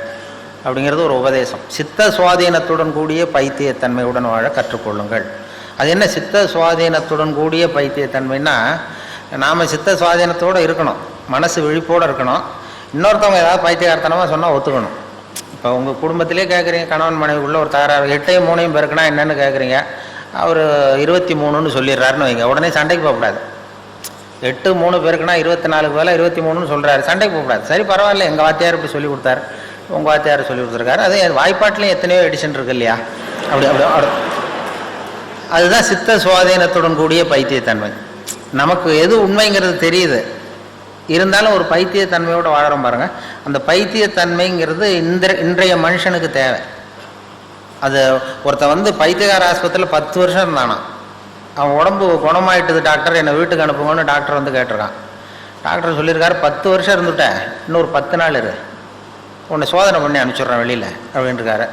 அப்படிங்கிறது ஒரு உபதேசம். சித்த சுவாதீனத்துடன் கூடிய பைத்தியத்தன்மையுடன் வாழ கற்றுக்கொள்ளுங்கள். அது என்ன சித்த சுவாதீனத்துடன் கூடிய பைத்தியத்தன்மைன்னா, நாம் சித்த சுவாதீனத்தோடு இருக்கணும், மனசு விழிப்போடு இருக்கணும். இன்னொருத்தவங்க ஏதாவது பைத்தியகார்த்தனமாக சொன்னால் ஒத்துக்கணும். இப்போ உங்கள் குடும்பத்திலே கேட்குறீங்க, கணவன் மனைவிக்குள்ளே ஒரு தகராறு, 8யும் 3யும் பெருக்குனா என்னென்னு கேட்குறீங்க. அவர் 23ன்னு சொல்லிடுறாருன்னு வைங்க, உடனே சண்டைக்கு போகக்கூடாது. 8 3 பேருக்குன்னா 24க்கு வேலை 23ன்னு சொல்கிறாரு, சண்டைக்கு போகக்கூடாது. சரி பரவாயில்ல, எங்கள் வாத்தியார் இப்படி சொல்லி கொடுத்தாரு, உங்கள் வாத்தியார் சொல்லி கொடுத்துருக்காரு, அது வாய்ப்பாட்டிலையும் எத்தனையோ எடிஷன் இருக்கு இல்லையா, அப்படி அப்படி அதுதான் சித்த சுவாதீனத்துடன் கூடிய பைத்தியத்தன்மை. நமக்கு எது உண்மைங்கிறது தெரியுது, இருந்தாலும் ஒரு பைத்தியத்தன்மையோடு வாழறோம் பாருங்கள். அந்த பைத்தியத்தன்மைங்கிறது இன்றைய மனுஷனுக்கு தேவை. அது ஒருத்தன் பைத்தியகார ஆஸ்பத்திரியில் 10 வருஷம் இருந்தானா, அவன் உடம்பு குணமாயிட்டுது டாக்டர், என்னை வீட்டுக்கு அனுப்புங்கன்னு டாக்டர் கேட்டிருக்கான். டாக்டர் சொல்லியிருக்காரு 10 வருஷம் இருந்துட்டேன், இன்னொரு 10 நாள் இரு, உன்னை சோதனை பண்ணி அனுப்பிச்சிட்றேன் வெளியில் அப்படின்ட்டுருக்காரு.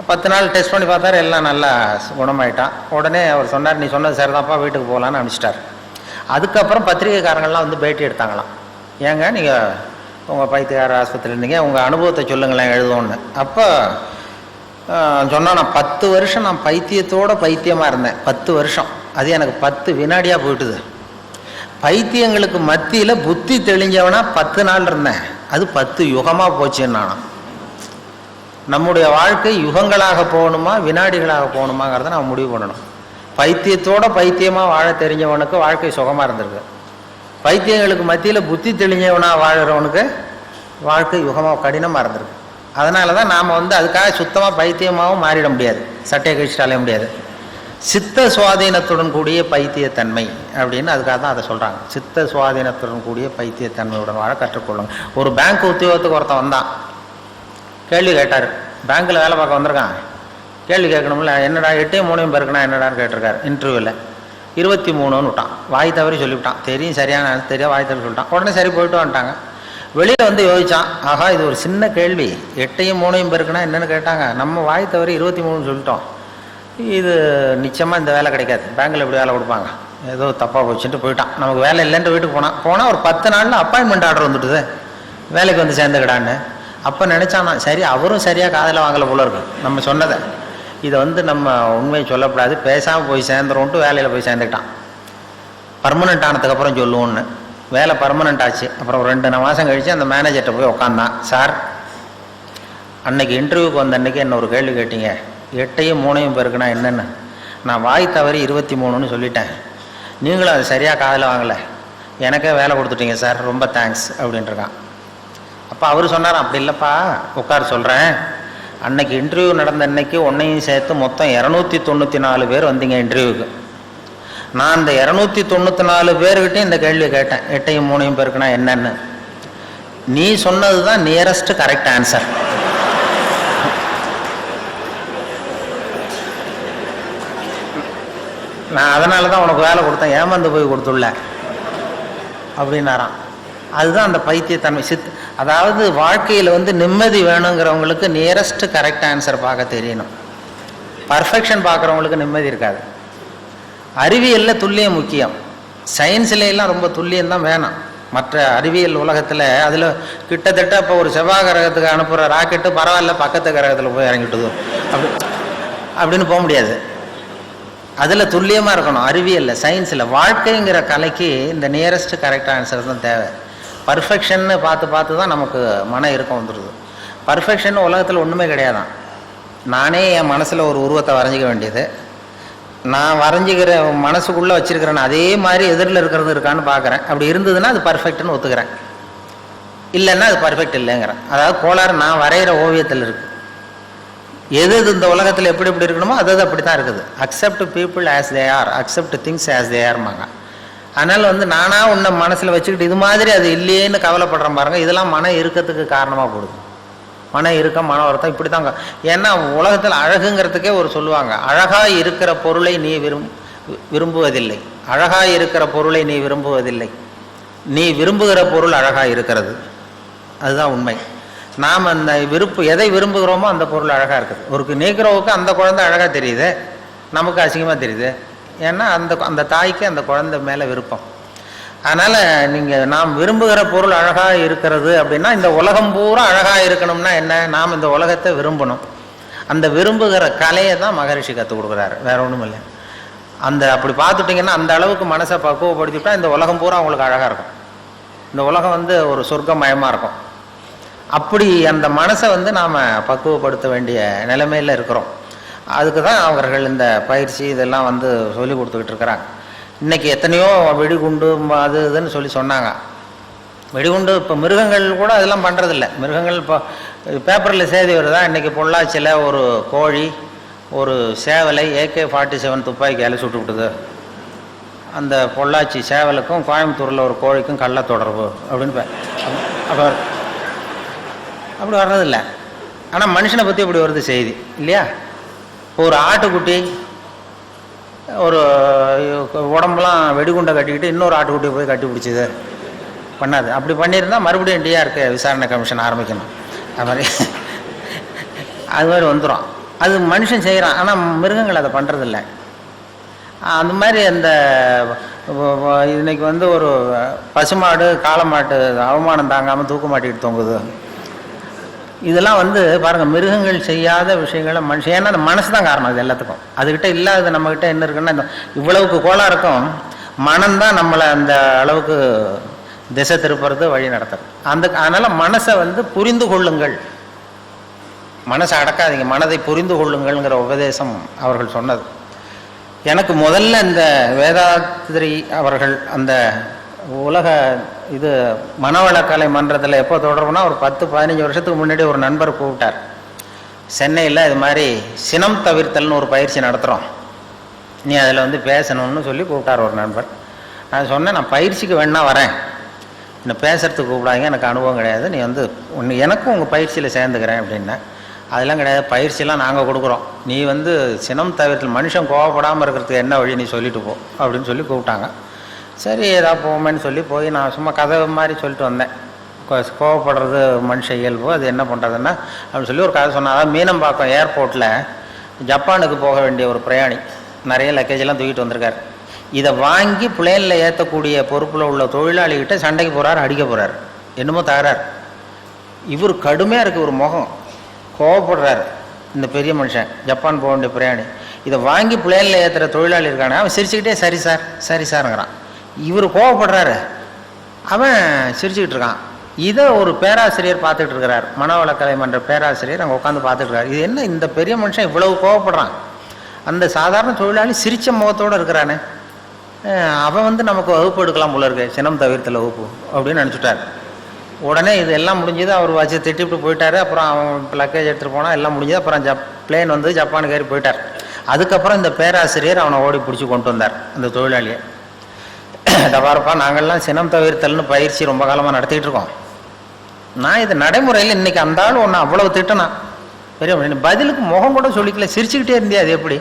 10 நாள் டெஸ்ட் பண்ணி பார்த்தாரு, எல்லாம் நல்லா குணமாயிட்டான். உடனே அவர் சொன்னார், நீ சொன்னது சரிதான்ப்பா, வீட்டுக்கு போகலான்னு அனுப்பிச்சிட்டார். அதுக்கப்புறம் பத்திரிகைக்காரங்கள்லாம் பேட்டி எடுத்தாங்களாம், ஏங்க நீங்கள் உங்கள் பைத்தியகார ஆஸ்பத்திரியில் இருந்தீங்க, உங்கள் அனுபவத்தை சொல்லுங்களேன் எழுதுவோன்னு. அப்போ சொன்னால், நான் 10 வருஷம் நான் பைத்தியத்தோடு பைத்தியமாக இருந்தேன். 10 வருஷம், அது எனக்கு 10 வினாடியாக போயிட்டுது. பைத்தியங்களுக்கு மத்தியில் புத்தி தெளிஞ்சவனா 10 நாள் இருந்தேன், அது 10 யுகமாக போச்சுன்னு. நானும் நம்முடைய வாழ்க்கை யுகங்களாக போகணுமா வினாடிகளாக போகணுமாங்கிறத நான் முடிவு பண்ணணும். பைத்தியத்தோட பைத்தியமாக வாழ தெரிஞ்சவனுக்கு வாழ்க்கை சுகமாக இருந்திருக்கு. பைத்தியங்களுக்கு மத்தியில் புத்தி தெளிஞ்சவனாக வாழ்கிறவனுக்கு வாழ்க்கை யுகமாக கடினமாக இருந்திருக்கு. அதனால தான் நாம் அதுக்காக சுத்தமாக பைத்தியமாகவும் மாறிட முடியாது, சட்டையை கழிச்சிட்டாலே முடியாது. சித்த சுவாதீனத்துடன் கூடிய பைத்தியத்தன்மை அப்படின்னு அதுக்காக தான் அதை சொல்கிறாங்க. சித்த சுவாதீனத்துடன் கூடிய பைத்தியத்தன்மையுடன் வாழ கற்றுக்கொள்ளுங்க. ஒரு பேங்க் உத்தியோகத்துக்கு ஒருத்தன் வந்தான், கேள்வி கேட்டார். பேங்க்கில் வேலை பார்க்க வந்திருக்கான், கேள்வி கேட்கணும்ல, என்னடா 8 3 பேருக்குன்னா என்னடான்னு கேட்டிருக்காரு. இன்டர்வியூவில் 23ன்னு விட்டான், வாய் தவறி சொல்லிவிட்டான். தெரியும் சரியான தெரியாது, வாய் தவறி சொல்லிட்டான். உடனே சரி போயிட்டு வந்துட்டாங்க. வெளியில் யோசித்தான், ஆஹா இது ஒரு சின்ன கேள்வி, 8 3 பேருக்குன்னா என்னென்னு கேட்டாங்க, நம்ம வாய் தவறி 23ன்னு சொல்லிட்டோம், இது நிச்சயமாக இந்த வேலை கிடைக்காது, பேங்கில் எப்படி வேலை கொடுப்பாங்க, ஏதோ தப்பாக போச்சுட்டு போயிட்டான். நமக்கு வேலை இல்லைன்ட்டு வீட்டுக்கு போனால் ஒரு 10 நாளில் அப்பாயின்மெண்ட் ஆர்டர் வந்துட்டுது, வேலைக்கு சேர்ந்துக்கிடான்னு. அப்போ நினச்சானா, சரி அவரும் சரியாக காதில் வாங்கலை போல இருக்கு நம்ம சொன்னதை, இதை நம்ம உண்மையை சொல்லக்கூடாது, பேசாமல் போய் சேர்ந்துருவோன்ட்டு வேலையில் போய் சேர்ந்துக்கிட்டான். பர்மனெண்ட் ஆனதுக்கப்புறம் சொல்லுவோன்னு. வேலை பர்மனெண்ட் ஆச்சு. அப்புறம் 2 மாதம் கழித்து அந்த மேனேஜர்கிட்ட போய் உட்காந்தான். சார், அன்னைக்கு இன்டர்வியூக்கு வந்த அன்றைக்கி என்ன ஒரு கேள்வி கேட்டீங்க, 8 3 பேருக்குன்னா என்னென்னு, நான் வாய் தவறி 23ன்னு சொல்லிட்டேன், நீங்களும் அது சரியாக காதில் வாங்கலை, எனக்கே வேலை கொடுத்துட்டீங்க சார், ரொம்ப தேங்க்ஸ் அப்படின்ட்டுருக்கான். அப்போ அவர் சொன்னார், அப்படி இல்லைப்பா உட்கார் சொல்கிறேன், அன்னைக்கு இன்டர்வியூ நடந்த அன்னைக்கு உன்னையும் சேர்த்து மொத்தம் 294 பேர் வந்தீங்க இன்டர்வியூக்கு. நான் அந்த 294 பேர்கிட்டையும் இந்த கேள்வியை கேட்டேன், 8 3 பேருக்குன்னா என்னன்னு. நீ சொன்னது தான் நியரஸ்ட் கரெக்ட் ஆன்சர். நான் அதனால தான் உனக்கு வேலை கொடுத்தேன், ஏமாந்து போய் கொடுத்துள்ள அப்படின்னாராம். அதுதான் அந்த பைத்தியத்தன்மை. அதாவது வாழ்க்கையில் நிம்மதி வேணுங்கிறவங்களுக்கு நியரஸ்ட் கரெக்ட் ஆன்சர் பார்க்க தெரியணும். பர்ஃபெக்ஷன் பார்க்குறவங்களுக்கு நிம்மதி இருக்காது. அறிவியலில் துல்லியம் முக்கியம், சயின்ஸ்லாம் ரொம்ப துல்லியம் தான் வேணும். மற்ற அறிவியல் உலகத்தில் அதில் கிட்டத்தட்ட இப்போ ஒரு செவ்வாய் கிரகத்துக்கு அனுப்புகிற ராக்கெட்டு பரவாயில்ல பக்கத்து கிரகத்தில் போய் இறங்கிட்டுதோ அப்படின்னு போக முடியாது. அதில் துல்லியமாக இருக்கணும். அறிவியலில் சயின்ஸில் வாழ்க்கைங்கிற கலைக்கு இந்த நியரஸ்ட் கரெக்ட் ஆன்சர் தான் தேவை. பர்ஃபெக்ஷன்னு பார்த்து தான் நமக்கு மன இறுக்கம் வந்துடுது. பர்ஃபெக்ஷன் உலகத்தில் ஒன்றுமே கிடையாதான். நானே என் மனசில் ஒரு உருவத்தை வரைஞ்சிக்க வேண்டியது, நான் வரைஞ்சிக்கிற மனசுக்குள்ளே வச்சுருக்கிறேன் அதே மாதிரி எதிரில் இருக்கிறது இருக்கான்னு பார்க்குறேன். அப்படி இருந்ததுன்னா அது பர்ஃபெக்ட்னு ஒத்துக்கிறேன், இல்லைன்னா அது பர்ஃபெக்ட் இல்லைங்கிறேன். அதாவது கோளாறு நான் வரைகிற ஓவியத்தில் இருக்குது. எது இந்த உலகத்தில் எப்படி எப்படி இருக்கணுமோ அது அப்படி தான் இருக்குது. Accept people as they are, accept things as they ஆர்மாங்க. அதனால் நானாக உன்னை மனசில் வச்சுக்கிட்டு இது மாதிரி அது இல்லையேன்னு கவலைப்படுறேன் பாருங்கள், இதெல்லாம் மன இறுக்கத்துக்கு காரணமாக போடுது. மன இறுக்கம், மன வருத்தம் இப்படி தாங்க. ஏன்னா உலகத்தில் அழகுங்கிறதுக்கே ஒரு சொல்லுவாங்க, அழகாக இருக்கிற பொருளை நீ விரும்புவதில்லை, அழகாக இருக்கிற பொருளை நீ விரும்புவதில்லை, நீ விரும்புகிற பொருள் அழகாக இருக்கிறது. அதுதான் உண்மை. நாம் அந்த எதை விரும்புகிறோமோ அந்த பொருள் அழகாக இருக்குது. ஒரு நீக்கிறவுக்கு அந்த குழந்தை அழகாக தெரியுது, நமக்கு அசிங்கமாக தெரியுது. ஏன்னா அந்த தாய்க்கு அந்த குழந்தை மேலே விருப்பம். அதனால் நாம் விரும்புகிற பொருள் அழகாக இருக்கிறது அப்படின்னா, இந்த உலகம் பூரா அழகாக இருக்கணும்னா என்ன, நாம் இந்த உலகத்தை விரும்பணும். அந்த விரும்புகிற கலையை தான் மகரிஷி கற்றுக் கொடுக்குறாரு, வேற ஒன்றும் இல்லை. அப்படி பார்த்துட்டிங்கன்னா அந்த அளவுக்கு மனசை பக்குவப்படுத்திவிட்டால் இந்த உலகம் பூரா அவங்களுக்கு அழகாக இருக்கும். இந்த உலகம் ஒரு சொர்க்கமயமாக இருக்கும். அப்படி அந்த மனசை நாம் பக்குவப்படுத்த வேண்டிய நிலைமையில் இருக்கிறோம். அதுக்கு தான் அவர்கள் இந்த பயிற்சி இதெல்லாம் வந்து சொல்லி கொடுத்துக்கிட்டு இருக்கிறாங்க. இன்றைக்கி எத்தனையோ வெடிகுண்டு அது இதுன்னு சொல்லி சொன்னாங்க. வெடிகுண்டு இப்போ மிருகங்கள் கூட அதெல்லாம் பண்ணுறதில்ல. மிருகங்கள் இப்போ பேப்பரில் செய்தி வருதா, இன்றைக்கி பொள்ளாச்சியில் ஒரு கோழி ஒரு சேவலை AK-47 துப்பாக்கியால் சுட்டு விட்டுது. அந்த பொள்ளாச்சி சேவலுக்கும் கோயம்புத்தூரில் ஒரு கோழிக்கும் கள்ள தொடர்பு அப்படின்னு அப்படி வர்றதில்லை. ஆனால் மனுஷனை பற்றி இப்படி வருது செய்தி இல்லையா? இப்போ ஒரு ஆட்டுக்குட்டி ஒரு உடம்புலாம் வெடிகுண்டை கட்டிக்கிட்டு இன்னொரு ஆட்டுக்குட்டியை போய் கட்டி பிடிச்சிது பண்ணாது. அப்படி பண்ணியிருந்தால் மறுபடியும் டிஆர்கே விசாரணை கமிஷன் ஆரம்பிக்கணும். அது மாதிரி வந்துடும். அது மனுஷன் செய்கிறான், ஆனால் மிருகங்கள் அதை பண்ணுறதில்ல. அந்த மாதிரி அந்த இன்னைக்கு வந்து ஒரு பசுமாடு காளமாட்டு அவமானம் தாங்காமல் தூக்க மாட்டிக்கிட்டு தொங்குது. இதெல்லாம் வந்து பாருங்கள், மிருகங்கள் செய்யாத விஷயங்களை மனுஷன், ஏன்னா அந்த மனசு தான் காரணம் இது எல்லாத்துக்கும். அதுக்கிட்ட இல்லாதது நம்மக்கிட்ட என்ன இருக்குன்னா, இந்த இவ்வளவுக்கு கோளாக இருக்கும் மனம்தான் நம்மளை அந்த அளவுக்கு திசை திருப்புறது, வழி நடத்துறது. அதனால் மனசை வந்து புரிந்து கொள்ளுங்கள், மனசை அடக்காதீங்க, மனதை புரிந்து கொள்ளுங்கள்ங்கிற உபதேசம் அவர்கள் சொன்னது. எனக்கு முதல்ல இந்த வேதாத்திரி அவர்கள் அந்த உலக இது மனவளக்கலை மன்றத்தில் எப்போ தொடர்புனா ஒரு 10-15 வருஷத்துக்கு முன்னாடி ஒரு நண்பர் கூப்பிட்டார். சென்னையில் இது மாதிரி சினம் தவிர்த்தல்னு ஒரு பயிற்சி நடத்துகிறோம், நீ அதில் வந்து பேசணும்னு சொல்லி கூப்பிட்டார் ஒரு நண்பர். நான் சொன்னேன், நான் பயிற்சிக்கு வேணா வரேன், என்னை பேசுகிறதுக்கு கூப்பிடாங்க, எனக்கு அனுபவம் கிடையாது, நீ வந்து எனக்கும் உங்கள் பயிற்சியில் சேர்ந்துக்கிறேன் அப்படின்னேன். அதெல்லாம் கிடையாது, பயிற்சியெல்லாம் நாங்கள் கொடுக்குறோம், நீ வந்து சினம் தவிர்த்தல் மனுஷன் கோவப்படாமல் இருக்கிறதுக்கு என்ன வழி நீ சொல்லிட்டு போ அப்படின்னு சொல்லி கூப்பிட்டாங்க. சரி ஏதாவது போவோமேன்னு சொல்லி போய் நான் சும்மா கதை மாதிரி சொல்லிட்டு வந்தேன். கோவப்படுறது மனுஷ இயல்பு, அது என்ன பண்ணுறதுன்னா அப்படின்னு சொல்லி ஒரு கதை சொன்னேன். அதாவது மீனம்பாக்கம் ஏர்போர்ட்டில் ஜப்பானுக்கு போக வேண்டிய ஒரு பிரயாணி நிறைய லக்கேஜெல்லாம் தூக்கிட்டு வந்திருக்கார். இதை வாங்கி பிளேனில் ஏற்றக்கூடிய பொறுப்பில் உள்ள தொழிலாளிகிட்ட சண்டைக்கு போகிறார், அடிக்க போகிறார், என்னமோ தகராறு. இவர் கடுமையாக இருக்குது ஒரு முகம், கோவப்படுறாரு இந்த பெரிய மனுஷன், ஜப்பான் போக வேண்டிய பிரயாணி. இதை வாங்கி பிளேனில் ஏற்றுற தொழிலாளி இருக்கானே, அவன் சிரிச்சுக்கிட்டே சரி சார் சரி சாருங்கிறான். இவர் கோவப்படுறாரு, அவன் சிரிச்சுக்கிட்டு இருக்கான். இதை ஒரு பேராசிரியர் பார்த்துட்டு இருக்கிறார், மனவளக்கலை மன்ற பேராசிரியர் அங்கே உட்காந்து பார்த்துட்டு இருக்காரு. இது என்ன இந்த பெரிய மனுஷன் இவ்வளவு கோவப்படுறான், அந்த சாதாரண தொழிலாளி சிரிச்ச முகத்தோடு இருக்கிறானே, அவன் வந்து நமக்கு வகுப்பு எடுக்கலாம் போல இருக்கு, சினம் தவிர்த்தல் வகுப்பு அப்படின்னு நினச்சிட்டார். உடனே இது எல்லாம் முடிஞ்சது, அவர் வச்சு திட்டிவிட்டு போயிட்டார். அப்புறம் அவன் லக்கேஜ் எடுத்துகிட்டு போனால் எல்லாம் முடிஞ்சது. அப்புறம் பிளேன் வந்து ஜப்பானுக்கு ஏறி போயிட்டார். அதுக்கப்புறம் இந்த பேராசிரியர் அவனை ஓடி பிடிச்சி கொண்டு வந்தார் அந்த தொழிலாளியை. தவாரப்பா, நாங்கள்லாம் சினம் தவிர்த்தல்னு பயிற்சி ரொம்ப காலமாக நடத்திக்கிட்டு இருக்கோம், நான் இது நடைமுறையில் இன்றைக்கி அந்த ஆள் ஒன்று அவ்வளவு திட்டனா பெரிய பதிலுக்கு முகம் கூட சொல்லிக்கல, சிரிச்சுக்கிட்டே இருந்தே, அது எப்படி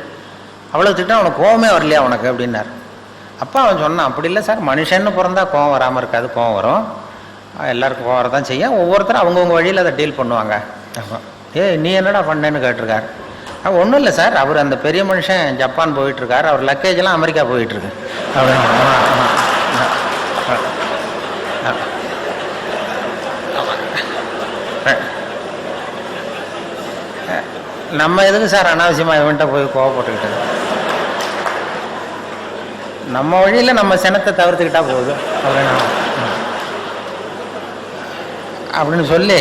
அவ்வளோ திட்டம், அவனுக்கு கோவமே வரலையா உனக்கு அப்படின்னார். அப்போ அவன் சொன்னான், அப்படி இல்லை சார், மனுஷன்னு பிறந்தா கோவம் வராமல் இருக்காது, கோவம் வரும், எல்லாருக்கும் கோவம் வரதான் செய்யும், ஒவ்வொருத்தரும் அவங்கவுங்க வழியில் அதை டீல் பண்ணுவாங்க. நீ என்னடா பண்ணேன்னு கேட்டிருக்காரு. ஒன்றும் இல்லை சார், அவர் அந்த பெரிய மனுஷன் ஜப்பான் போயிட்டுருக்கார், அவர் லக்கேஜெல்லாம் அமெரிக்கா போயிட்டுருக்கு அப்படின்னு. நம்ம எதுக்கு சார் அனாவசியமாக இவன்ட்ட போய் கோவப்பட்டுக்கிட்டது, நம்ம வழியில் நம்ம சினத்தை தவிர்த்துக்கிட்டா போகுது அப்படின்னு சொல்லி,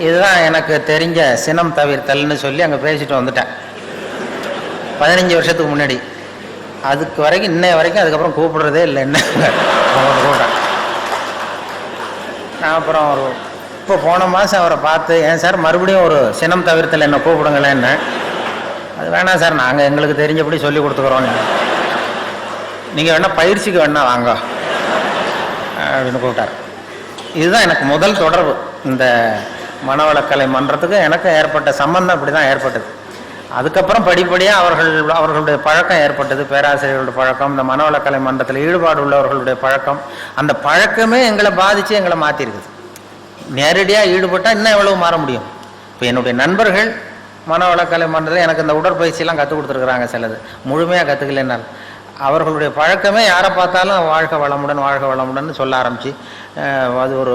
இதுதான் எனக்கு தெரிஞ்ச சினம் தவிர்த்தல்னு சொல்லி அங்கே பேசிட்டு வந்துட்டேன் 15 வருஷத்துக்கு முன்னாடி. அதுக்கு வரைக்கும் இன்னைய வரைக்கும் அதுக்கப்புறம் கூப்பிடுறதே இல்லை. என்ன கூப்பிட்டேன் நான். அப்புறம் ஒரு இப்போ போன மாதம் அவரை பார்த்து, ஏன் சார் மறுபடியும் ஒரு சினம் தவிர்த்தல் என்ன கூப்பிடுங்களேன்னு. அது வேணாம் சார், நாங்கள் எங்களுக்கு தெரிஞ்சபடி சொல்லி கொடுத்துக்குறோம், நீங்கள் வேணால் பயிற்சிக்கு வேணா வாங்க அப்படின்னு கூப்பிட்டார். இதுதான் எனக்கு முதல் தொடர்பு இந்த மனவளக்கலை மன்றத்துக்கு எனக்கு ஏற்பட்ட சம்பந்தம் இப்படி தான் ஏற்பட்டது. அதுக்கப்புறம் படிப்படியாக அவர்களுடைய பழக்கம் ஏற்பட்டது, பேராசிரியர்களுடைய பழக்கம், இந்த மனவளக்கலை மன்றத்தில் ஈடுபாடு உள்ளவர்களுடைய பழக்கம். அந்த பழக்கமே எங்களை பாதித்து எங்களை மாற்றிருக்குது. நேரடியாக ஈடுபட்டால் இன்னும் எவ்வளவு மாற முடியும். இப்போ என்னுடைய நண்பர்கள் மனவளக்கலை மன்றத்தில் எனக்கு இந்த உடற்பயிற்சியெல்லாம் கற்றுக் கொடுத்துருக்குறாங்க, சிலது முழுமையாக கற்றுக்கலைனால். அவர்களுடைய பழக்கமே யாரை பார்த்தாலும் வாழ்க வளமுடன் வாழ்க வளமுடன் சொல்ல ஆரம்பித்து, அது ஒரு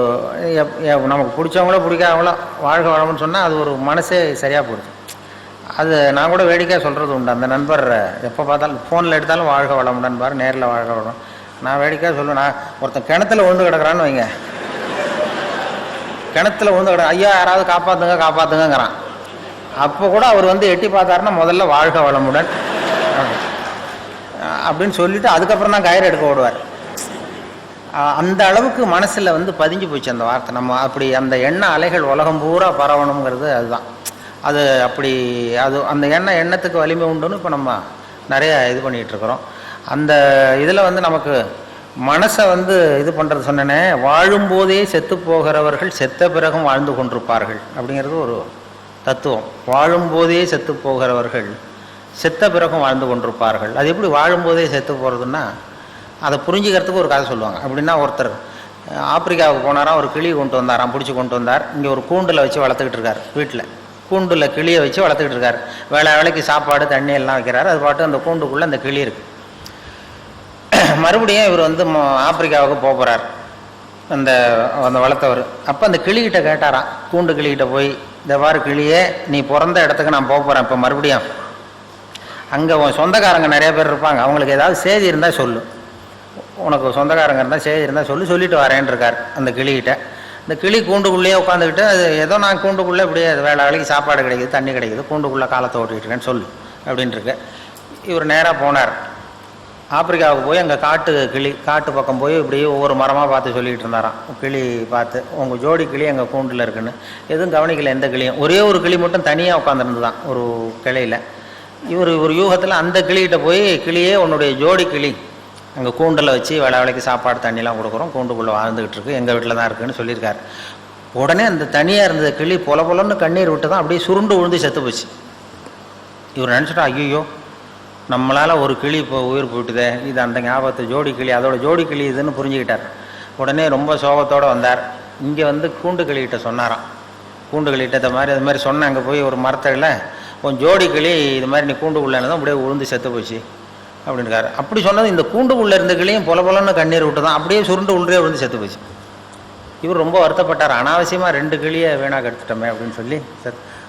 நமக்கு பிடிச்சவங்களோ பிடிக்காதவங்களோ வாழ்க வளமுன்னு சொன்னால் அது ஒரு மனசே சரியாக போடுது. அது நான் கூட வேடிக்கையாக சொல்கிறது உண்டு. அந்த நண்பர் எப்போ பார்த்தாலும் ஃபோனில் எடுத்தாலும் வாழ்க வளமுடன் பாரு, நேரில் வாழ்க வளம். நான் வேடிக்கையாக சொல்லுவேன், நான் ஒருத்தன் கிணத்துல விழுந்து கிடக்குறான்னு வைங்க, கிணத்துல விழுந்து கிடக்கு, ஐயா யாராவது காப்பாற்றுங்க காப்பாற்றுங்கிறான். அப்போ கூட அவர் வந்து எட்டி பார்த்தாருன்னா முதல்ல வாழ்க வளமுடன் அப்படின்னு சொல்லிட்டு அதுக்கப்புறம் தான் கயிறு எடுக்க ஓடுவார். அந்த அளவுக்கு மனசில் வந்து பதிஞ்சு போச்சு அந்த வார்த்தை. நம்ம அப்படி அந்த எண்ண அலைகள் உலகம் பூரா பரவணுங்கிறது அதுதான். அது அப்படி அது அந்த எண்ணத்துக்கு வலிமை உண்டுன்னு இப்போ நம்ம நிறைய இது பண்ணிகிட்ருக்குறோம். அந்த இதில் வந்து நமக்கு மனசை வந்து இது பண்ணுறது சொன்னேனே, வாழும்போதே செத்து போகிறவர்கள் செத்த பிறகும் வாழ்ந்து கொண்டிருப்பார்கள் அப்படிங்கிறது ஒரு தத்துவம். வாழும்போதே செத்து போகிறவர்கள் செத்த பிறகும் வாழ்ந்து கொண்டிருப்பார்கள். அது எப்படி வாழும்போதே செத்து போகிறதுன்னா, அதை புரிஞ்சுக்கிறதுக்கு ஒரு கதை சொல்லுவாங்க. அப்படின்னா ஒருத்தர் ஆப்பிரிக்காவுக்கு போனாராம், ஒரு கிளி கொண்டு வந்தாராம், பிடிச்சி கொண்டு வந்தார். இங்கே ஒரு கூண்டில் வச்சு வளர்த்துக்கிட்டு இருக்கார். வீட்டில் கூண்டில் கிளியை வச்சு வளர்த்துக்கிட்டு இருக்கார். வேலைக்கு சாப்பாடு தண்ணி எல்லாம் வைக்கிறார். அது பாட்டு அந்த கூண்டுக்குள்ளே அந்த கிளி இருக்குது. மறுபடியும் இவர் வந்து ஆப்பிரிக்காவுக்கு போகிறார் அந்த வளர்த்தவர். அப்போ அந்த கிளிகிட்ட கேட்டாராம், கூண்டு கிளிகிட்ட போய், இந்த வார கிளியே, நீ பிறந்த இடத்துக்கு நான் போகிறேன், இப்போ மறுபடியும் அங்கே உன் சொந்தக்காரங்க நிறைய பேர் இருப்பாங்க, அவங்களுக்கு ஏதாவது செய்தி இருந்தால் சொல்லு, உனக்கு சொந்தக்காரங்க இருந்தால் செய்தி இருந்தால் சொல்லிட்டு வரேன்னு இருக்கார் அந்த கிளிகிட்ட. இந்த கிளி கூண்டுக்குள்ளேயே உட்காந்துக்கிட்டு, அது ஏதோ நான் கூண்டுக்குள்ளே இப்படியே வேலைக்கு சாப்பாடு கிடைக்குது, தண்ணி கிடைக்குது, கூண்டுக்குள்ளே காலத்தை ஓட்டிகிட்டு இருக்கேன்னு சொல்லு அப்படின்ட்டுருக்கு. இவர் நேராக போனார் ஆப்பிரிக்காவுக்கு. போய் அங்கே காட்டு பக்கம் போய் இப்படி ஒவ்வொரு மரமாக பார்த்து சொல்லிகிட்டு இருந்தாராம். கிளி பார்த்து, உங்கள் ஜோடி கிளி எங்கள் கூண்டில் இருக்குன்னு. எதுவும் கவனிக்கல எந்த கிளியும். ஒரே ஒரு கிளி மட்டும் தனியாக உட்காந்துருந்து தான் ஒரு கிளையில். இவர் ஒரு யூகத்தில் அந்த கிளிகிட்ட போய், கிளியே உன்னுடைய ஜோடி கிளி அங்கே கூண்டில் வச்சு வேலைக்கு சாப்பாடு தண்ணிலாம் கொடுக்குறோம், கூண்டுக்குள்ளே வாழ்ந்துக்கிட்டு இருக்கு, எங்கள் வீட்டில் தான் இருக்குன்னு சொல்லியிருக்காரு. உடனே அந்த தனியாக இருந்த கிளி பொலன்னு கண்ணீர் விட்டு தான் அப்படியே சுருண்டு விழுந்து செத்து போச்சு. இவர் நினச்சிட்டா, ஐயோ நம்மளால் ஒரு கிளி இப்போ உயிர் போயிட்டுதே, இது அந்த ஞாபகத்தை ஜோடி கிளி, அதோட ஜோடி கிளி இதுன்னு புரிஞ்சுக்கிட்டார். உடனே ரொம்ப சோகத்தோடு வந்தார். இங்கே வந்து கூண்டு கிளிகிட்ட சொன்னாராம். கூண்டு கிளிகிட்ட அது மாதிரி சொன்ன, அங்கே போய் ஒரு மரத்தில் உன் ஜோடி கிளி இது மாதிரி நீ கூண்டுக்குள்ளே தான் அப்படியே உழுந்து செத்து போச்சு அப்படின்னுக்காரு. அப்படி சொன்னது இந்த கூண்டுக்குள்ளே இருந்த கிளியும் பொலன்னு கண்ணீர் விட்டு தான் அப்படியே சுருண்டு உள்ளே விழுந்து செத்து போச்சு. இவர் ரொம்ப வருத்தப்பட்டார், அனாவசியமாக 2 கிளியை வீணாக எடுத்துட்டோமே அப்படின்னு சொல்லி.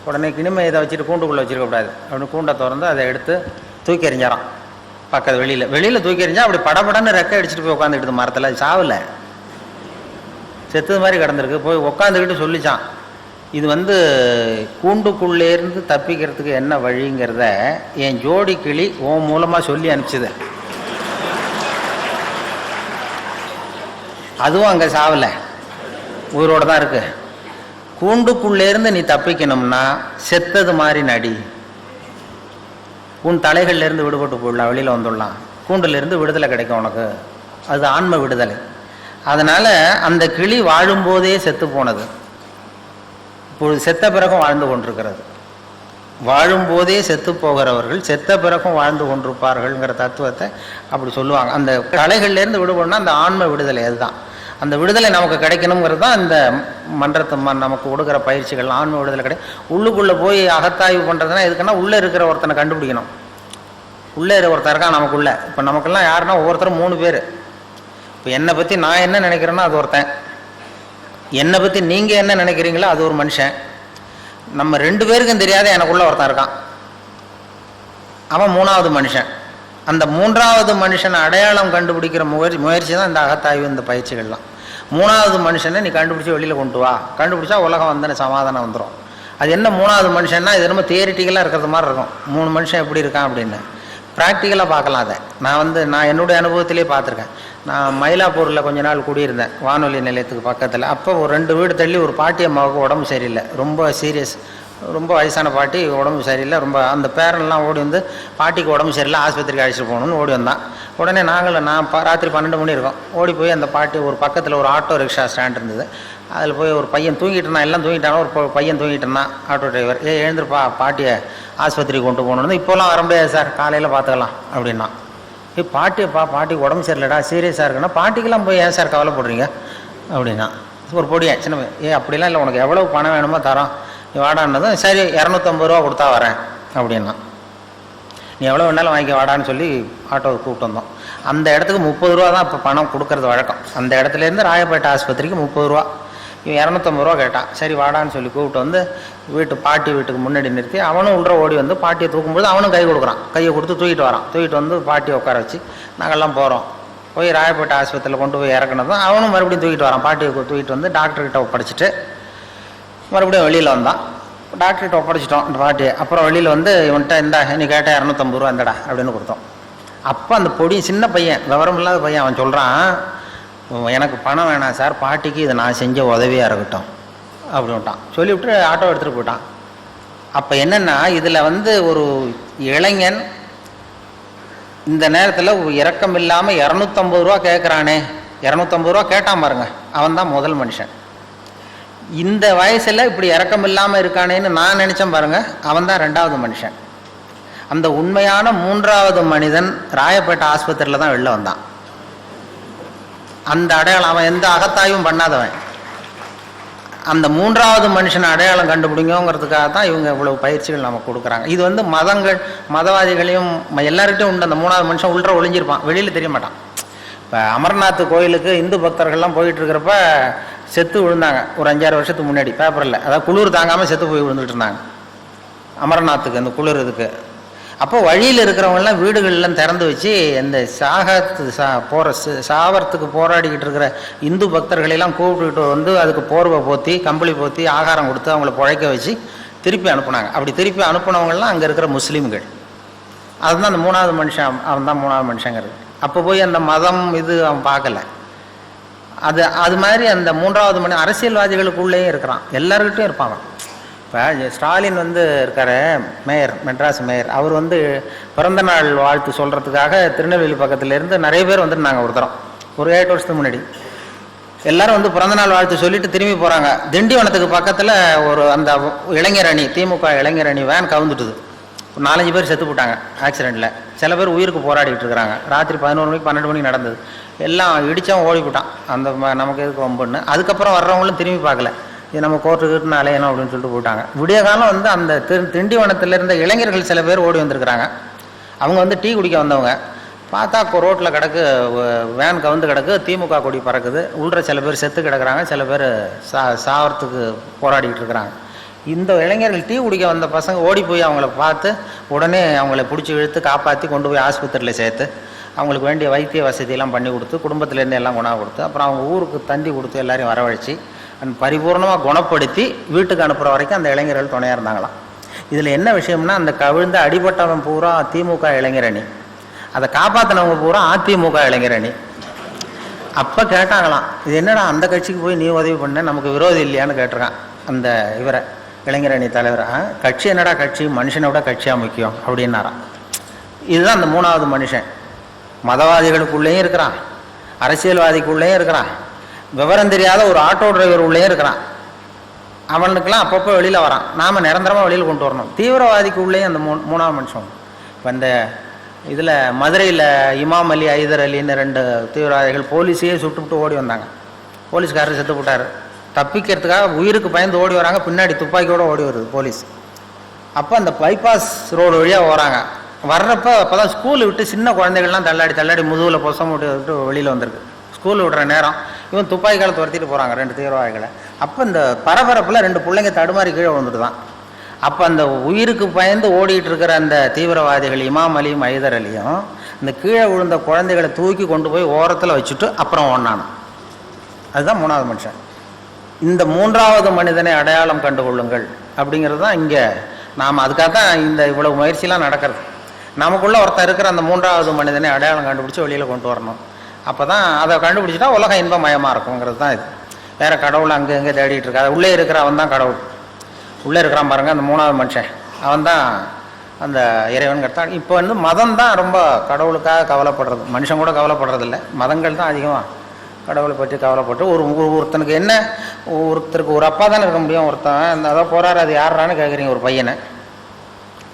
உடனே கிணிமை இதை வச்சுட்டு கூண்டுக்குள்ளே வச்சுருக்கக்கூடாது அப்படின்னு கூண்டை திறந்து அதை எடுத்து தூக்கி எறிஞ்சாராம் பக்கத்து வெளியில் தூக்கி எறிஞ்சா அப்படி படபடன்னு ரெக்கை அடிச்சுட்டு போய் உட்காந்துக்கிட்டு மரத்தில். அது சாவில் செத்தது மாதிரி கிடந்திருக்கு. போய் உட்காந்துக்கிட்டு சொல்லிச்சான், இது வந்து கூண்டுக்குள்ளேருந்து தப்பிக்கிறதுக்கு என்ன வழிங்கிறத என் ஜோடி கிளி உன் மூலமாக சொல்லி அனுப்பிச்சுது. அதுவும் அங்கே சாவில் உயிரோடு தான் இருக்கு. கூண்டுக்குள்ளேருந்து நீ தப்பிக்கணும்னா செத்தது மாதிரி நடி, உன் தலைகள்லேருந்து விடுபட்டு போடலாம், வெளியில் வந்துடலாம், கூண்டிலேருந்து விடுதலை கிடைக்கும் உனக்கு. அது ஆன்ம விடுதலை. அதனால் அந்த கிளி வாழும்போதே செத்து போனது, இப்பொழுது செத்த பிறகும் வாழ்ந்து கொண்டிருக்கிறது. வாழும்போதே செத்து போகிறவர்கள் செத்த பிறகும் வாழ்ந்து கொண்டிருப்பார்கள்ங்கிற தத்துவத்தை அப்படி சொல்லுவாங்க. அந்த தலைகள்லேருந்து விடுபடணும்னா அந்த ஆன்ம விடுதலை. அதுதான் அந்த விடுதலை நமக்கு கிடைக்கணுங்கிறது தான் இந்த மன்றத்தை நமக்கு கொடுக்குற பயிற்சிகள். ஆன்ம விடுதலை உள்ளுக்குள்ளே போய் அகத்தாய்வு பண்ணுறதுனா எதுக்குன்னா, உள்ளே இருக்கிற ஒருத்தனை கண்டுபிடிக்கணும். உள்ளே இருக்கிற ஒருத்தர் இருக்கான் நமக்குள்ளே. இப்போ நமக்கெல்லாம் யாருன்னா ஒவ்வொருத்தரும் 3 பேர். இப்போ என்னை பற்றி நான் என்ன நினைக்கிறேன்னா அது ஒருத்தன், என்னை பற்றி நீங்கள் என்ன நினைக்கிறீங்களோ அது ஒரு மனுஷன். நம்ம 2 பேருக்கும் தெரியாத எனக்குள்ளே ஒருத்தன் இருக்கான், அவன் 3வது மனுஷன். அந்த 3வது மனுஷனை அடையாளம் கண்டுபிடிக்கிற முயற்சி தான் இந்த அகத்தாய்வு, இந்த பயிற்சிகள்லாம். 3வது மனுஷனை நீ கண்டுபிடிச்சி வெளியில் கொண்டு வா, கண்டுபிடிச்சா உலகம் வந்து சமாதானம் வந்துடும். அது என்ன 3வது மனுஷன்னா, இது ரொம்ப தியரிட்டிக்கலாக இருக்கிறது மாதிரி இருக்கும். 3 மனுஷன் எப்படி இருக்கான் அப்படின்னு ப்ராக்டிக்கலாக பார்க்கலாம். அதை நான் என்னுடைய அனுபவத்திலே பார்த்துருக்கேன். நான் மயிலாப்பூரில் கொஞ்ச நாள் குடியிருந்தேன், வானொலி நிலையத்துக்கு பக்கத்தில். அப்போ ஒரு 2 வீடு தள்ளி ஒரு பாட்டி அம்மாவுக்கு உடம்பு சரியில்லை, ரொம்ப சீரியஸ், ரொம்ப வயசான பாட்டி, உடம்பு சரியில்லை ரொம்ப. அந்த பேரன்லாம் ஓடி வந்து பாட்டிக்கு உடம்பு சரியில்லை, ஆஸ்பத்திரிக்கு அழைச்சிட்டு போகணும்னு ஓடி வந்தான். உடனே நான் ராத்திரி 12 மணி இருக்கும், ஓடி போய் அந்த பாட்டி ஒரு பக்கத்தில் ஒரு ஆட்டோ ரிக்ஷா ஸ்டாண்ட் இருந்தது, அதில் போய் ஒரு பையன் தூங்கிட்டு இருந்தான், எல்லாம் தூங்கிட்டானோ, ஒரு பையன் தூங்கிட்டு இருந்தான். ஆட்டோ டிரைவர், எழுந்திருப்பா, பாட்டியை ஆஸ்பத்திரிக்கு கொண்டு போகணுன்னு. இப்போலாம் வர முடியாது சார், காலையில் பார்த்துக்கலாம் அப்படின்னா. பாட்டிக்கு உடம்பு சரியில்லடா, சீரியஸாக இருக்குன்னா, பாட்டிக்கெல்லாம் போய் ஏன் சார் கவலைப்படுறீங்க அப்படின்னா. ஒரு பொடியா சின்ன அப்படிலாம் இல்லை, உனக்கு எவ்வளோ பணம் வேணுமோ தரோம், நீ வாடான்னதும் சரி 250 ரூபா கொடுத்தா வரேன் அப்படின்னா. நீ எவ்வளோ வேணாலும் வாங்கிக்க வாடான்னு சொல்லி ஆட்டோவை கூப்பிட்டு வந்தோம். அந்த இடத்துக்கு 30 ரூபா தான் இப்போ பணம் கொடுக்கறது வழக்கம். அந்த இடத்துலேருந்து ராயப்பேட்டை ஆஸ்பத்திரிக்கு 30 ரூபா. இவன் 250 ரூபா கேட்டான். சரி வாடான்னு சொல்லி கூப்பிட்டு வந்து பாட்டி வீட்டுக்கு முன்னாடி நிறுத்தி, அவனும் உள்ள ஓடி வந்து பாட்டியை தூக்கும்போது அவனும் கை கொடுக்குறான். கையை கொடுத்து தூக்கிட்டு வரான். தூக்கிட்டு வந்து பாட்டியை உட்கார வச்சு நாங்கள்லாம் போகிறோம். போய் ராயப்பேட்டை ஆஸ்பத்திரியில் கொண்டு போய் இறக்குனதும் அவனும் மறுபடியும் தூக்கிட்டு வரான். பாட்டியை தூக்கிட்டு வந்து டாக்டர்கிட்ட ஒப்படைச்சிட்டு மறுபடியும் வெளியில் வந்தான். டாக்டர்கிட்ட ஒப்படைச்சிட்டோம் இந்த பாட்டியை. அப்புறம் வெளியில் வந்து இவன்கிட்ட இந்தா நீ கேட்டால் 250 ரூபா இந்தடா அப்படின்னு கொடுத்தோம். அப்போ அந்த பொடி சின்ன பையன், விவரம் இல்லாத பையன், அவன் சொல்கிறான், எனக்கு பணம் வேணாம் சார், பாட்டிக்கு இது நான் செஞ்ச உதவியாக இருக்கட்டும் அப்படின்ட்டான். சொல்லிவிட்டு ஆட்டோ எடுத்துகிட்டு போயிட்டான். அப்போ என்னென்னா இதில் வந்து ஒரு இளைஞன் இந்த நேரத்தில் இரக்கம் இல்லாமல் 250 ரூபா கேட்குறானே, 250 ரூபா கேட்டான் பாருங்க, அவன் தான் முதல் மனுஷன். இந்த வயசில் இப்படி இரக்கம் இல்லாமல் இருக்கானேன்னு நான் நினச்சேன் பாருங்க, அவன் தான் 2வது மனுஷன். அந்த உண்மையான 3வது மனிதன் ராயப்பேட்டை ஆஸ்பத்திரியில் தான் வெளில வந்தான். அந்த அடையாளம் அவன் எந்த அகத்தாயும் பண்ணாதவன். அந்த 3வது மனுஷனை அடையாளம் கண்டுபிடிங்கிறதுக்காக தான் இவங்க இவ்வளவு பயிற்சிகள் நம்ம கொடுக்குறாங்க. இது வந்து மதங்கள், மதவாதிகளையும் எல்லார்கிட்டையும் உண்டு. அந்த 3வது மனுஷன் உள்ள ஒளிஞ்சிருப்பான், வெளியில் தெரிய மாட்டான். இப்போ அமர்நாத் கோயிலுக்கு இந்து பக்தர்கள்லாம் போயிட்டு இருக்கிறப்ப செத்து விழுந்தாங்க ஒரு 5-6 வருஷத்துக்கு முன்னாடி பேப்பரில். அதாவது குளிர் தாங்காமல் செத்து போய் விழுந்துட்டு இருந்தாங்க அமர்நாத்துக்கு, அந்த குளிர் இதுக்கு. அப்போ வழியில் இருக்கிறவங்கெல்லாம் வீடுகள்லாம் திறந்து வச்சு இந்த சாவறதுக்கு போராடிக்கிட்டு இருக்கிற இந்து பக்தர்களெல்லாம் கூப்பிட்டுக்கிட்டு வந்து அதுக்கு போர்வை போற்றி, கம்பளி போற்றி, ஆகாரம் கொடுத்து அவங்கள பிழைக்க வச்சு திருப்பி அனுப்புனாங்க. அப்படி திருப்பி அனுப்புனவங்கலாம் அங்கே இருக்கிற முஸ்லீம்கள். அதுதான் அந்த 3வது மனுஷன், அவன் தான் 3வது மனுஷங்கிறது. அப்போ போய் அந்த மதம் இது அவன் பார்க்கல. அது மாதிரி அந்த 3வது மனிதன் அரசியல்வாதிகளுக்குள்ளேயும் இருக்கிறான், எல்லாருக்கிட்டையும் இருப்பாங்க. இப்போ ஸ்டாலின் வந்து இருக்கார், மேயர், மெட்ராஸ் மேயர். அவர் வந்து பிறந்தநாள் வாழ்த்து சொல்கிறதுக்காக திருநெல்வேலி பக்கத்துலேருந்து நிறைய பேர் வந்துருந்தாங்க. ஒரு 8 வருஷத்துக்கு முன்னாடி எல்லாரும் வந்து பிறந்தநாள் வாழ்த்து சொல்லிட்டு திரும்பி போகிறாங்க. திண்டிவனத்துக்கு பக்கத்தில் ஒரு அந்த இளைஞர் அணி, திமுக இளைஞர் அணி வேன் கவுந்துட்டுது. ஒரு 4-5 பேர் செத்து போட்டாங்க ஆக்சிடெண்ட்டில். சில பேர் உயிருக்கு போராடிட்டு இருக்கிறாங்க. ராத்திரி 11 மணிக்கு 12 மணிக்கு நடந்தது. எல்லாம் இடித்தவன் ஓடி போட்டான். அந்த நமக்கு எதுக்கு வம்புன்னு. அதுக்கப்புறம் வர்றவங்களும் திரும்பி பார்க்கல, இது நம்ம கோர்ட்டுக்கிட்டு அலையணும் அப்படின்னு சொல்லிட்டு போயிட்டாங்க. விடிய காலம் வந்து அந்த திண்டிவனத்தில் இருந்த இளைஞர்கள் சில பேர் ஓடி வந்திருக்கிறாங்க. அவங்க வந்து டீ குடிக்க வந்தவங்க. பார்த்தா ரோட்டில் கிடக்கு, வேன் கவுந்து கிடக்கு, திமுக கொடி பறக்குது. உள்ள சில பேர் செத்து கிடக்குறாங்க, சில பேர் சாவறதுக்கு போராடிக்கிட்டு இருக்கிறாங்க. இந்த இளைஞர்கள் டீ குடிக்க வந்த பசங்க ஓடி போய் அவங்கள பார்த்து உடனே அவங்கள பிடிச்சி இழுத்து காப்பாற்றி கொண்டு போய் ஆஸ்பத்திரியில் சேர்த்து அவங்களுக்கு வேண்டிய வைத்திய வசதியெல்லாம் பண்ணி கொடுத்து, குடும்பத்திலேருந்து எல்லாம் குணம் கொடுத்து, அப்புறம் அவங்க ஊருக்கு தந்தி கொடுத்து எல்லாரையும் வரவழைச்சி பரிபூர்ணமாக குணப்படுத்தி வீட்டுக்கு அனுப்புகிற வரைக்கும் அந்த இளைஞர்கள் துணையாக இருந்தாங்களாம். இதில் என்ன விஷயம்னா, அந்த கவிழ்ந்த அடிபட்டவன் பூரா திமுக இளைஞரணி, அதை காப்பாற்றினவங்க பூரா அதிமுக இளைஞரணி. அப்போ கேட்டாங்களாம், இது என்னடா அந்த கட்சிக்கு போய் நீ உதவி பண்ண, நமக்கு விரோதி இல்லையான்னு கேட்டிருக்கான் அந்த இவரை, இளைஞரணி தலைவர். கட்சி என்னடா கட்சி, மனுஷனோட கட்சியாக முக்கியம் அப்படின்னாராம். இதுதான் அந்த 3வது மனுஷன். மதவாதிகளுக்குள்ளேயும் இருக்கிறான், அரசியல்வாதிக்குள்ளேயும் இருக்கிறான், விவரம் தெரியாத ஒரு ஆட்டோ டிரைவர் உள்ளேயும் இருக்கிறான். அவனுக்கெல்லாம் அப்பப்போ வெளியில் வரான். நாம் நிரந்தரமாக வெளியில் கொண்டு வரணும். தீவிரவாதிக்கு உள்ளேயும் அந்த 3வது மனுஷன். இப்போ இந்த இதில் மதுரையில் இமாம் அலி, ஐதர் அலின்னு 2 தீவிரவாதிகள் போலீஸையே சுட்டுவிட்டு ஓடி வந்தாங்க. போலீஸ்காரர் செத்து போட்டார். தப்பிக்கிறதுக்காக உயிருக்கு பயந்து ஓடி வராங்க. பின்னாடி துப்பாக்கியோடு ஓடி வருது போலீஸ். அப்போ அந்த பைபாஸ் ரோடு வழியாக வராங்க. வர்றப்போ அப்போ தான் ஸ்கூல் விட்டு சின்ன குழந்தைகள்லாம் தள்ளாடி முதுகில் பொசம் விட்டு வெளியில் வந்திருக்கு. ஸ்கூல் விடுற நேரம் இவன் துப்பாக்கிகளை துரத்திட்டு போகிறாங்க 2 தீவிரவாதிகளை. அப்போ இந்த பரபரப்பில் 2 பிள்ளைங்க தடுமாறி கீழே விழுந்துட்டு தான். அப்போ அந்த உயிருக்கு பயந்து ஓடிட்டு இருக்கிற அந்த தீவிரவாதிகள் இமாம் அலியும் ஐதர் அலியும் இந்த கீழே விழுந்த குழந்தைகளை தூக்கி கொண்டு போய் ஓரத்தில் வச்சுட்டு அப்புறம் ஓடினான். அதுதான் 3வது மனுஷன். இந்த 3வது மனிதனை அடையாளம் கண்டுகொள்ளுங்கள் அப்படிங்கிறது தான் இங்கே நாம், அதுக்காக தான் இந்த இவ்வளவு முயற்சியெலாம் நடக்கிறது. நமக்குள்ளே ஒருத்தர் இருக்கிற அந்த 3வது மனிதனை அடையாளம் கண்டுபிடிச்சி வெளியில் கொண்டு வரணும். அப்போ தான் அதை கண்டுபிடிச்சிட்டா உலகம் இன்பமயமாக இருக்குங்கிறது தான் இது. வேறு கடவுள் அங்கே எங்கே தேடிட்டு இருக்கா, உள்ளே இருக்கிற அவன் தான் கடவுள். உள்ளே இருக்கிறான் பாருங்கள் அந்த 3வது மனுஷன், அவன் தான் அந்த இறைவன் கட்டான். இப்போ வந்து மதம் தான் ரொம்ப கடவுளுக்காக கவலைப்படுறது, மனுஷன் கூட கவலைப்படுறதில்லை. மதங்கள் தான் அதிகமாக கடவுளை பற்றி கவலைப்பட்டு ஒருத்தனுக்கு என்ன, ஒருத்தருக்கு ஒரு அப்பா தானே இருக்க முடியும். ஒருத்தன் அதான் போகிறாரு, அது யாரான்னு கேட்குறீங்க. ஒரு பையனை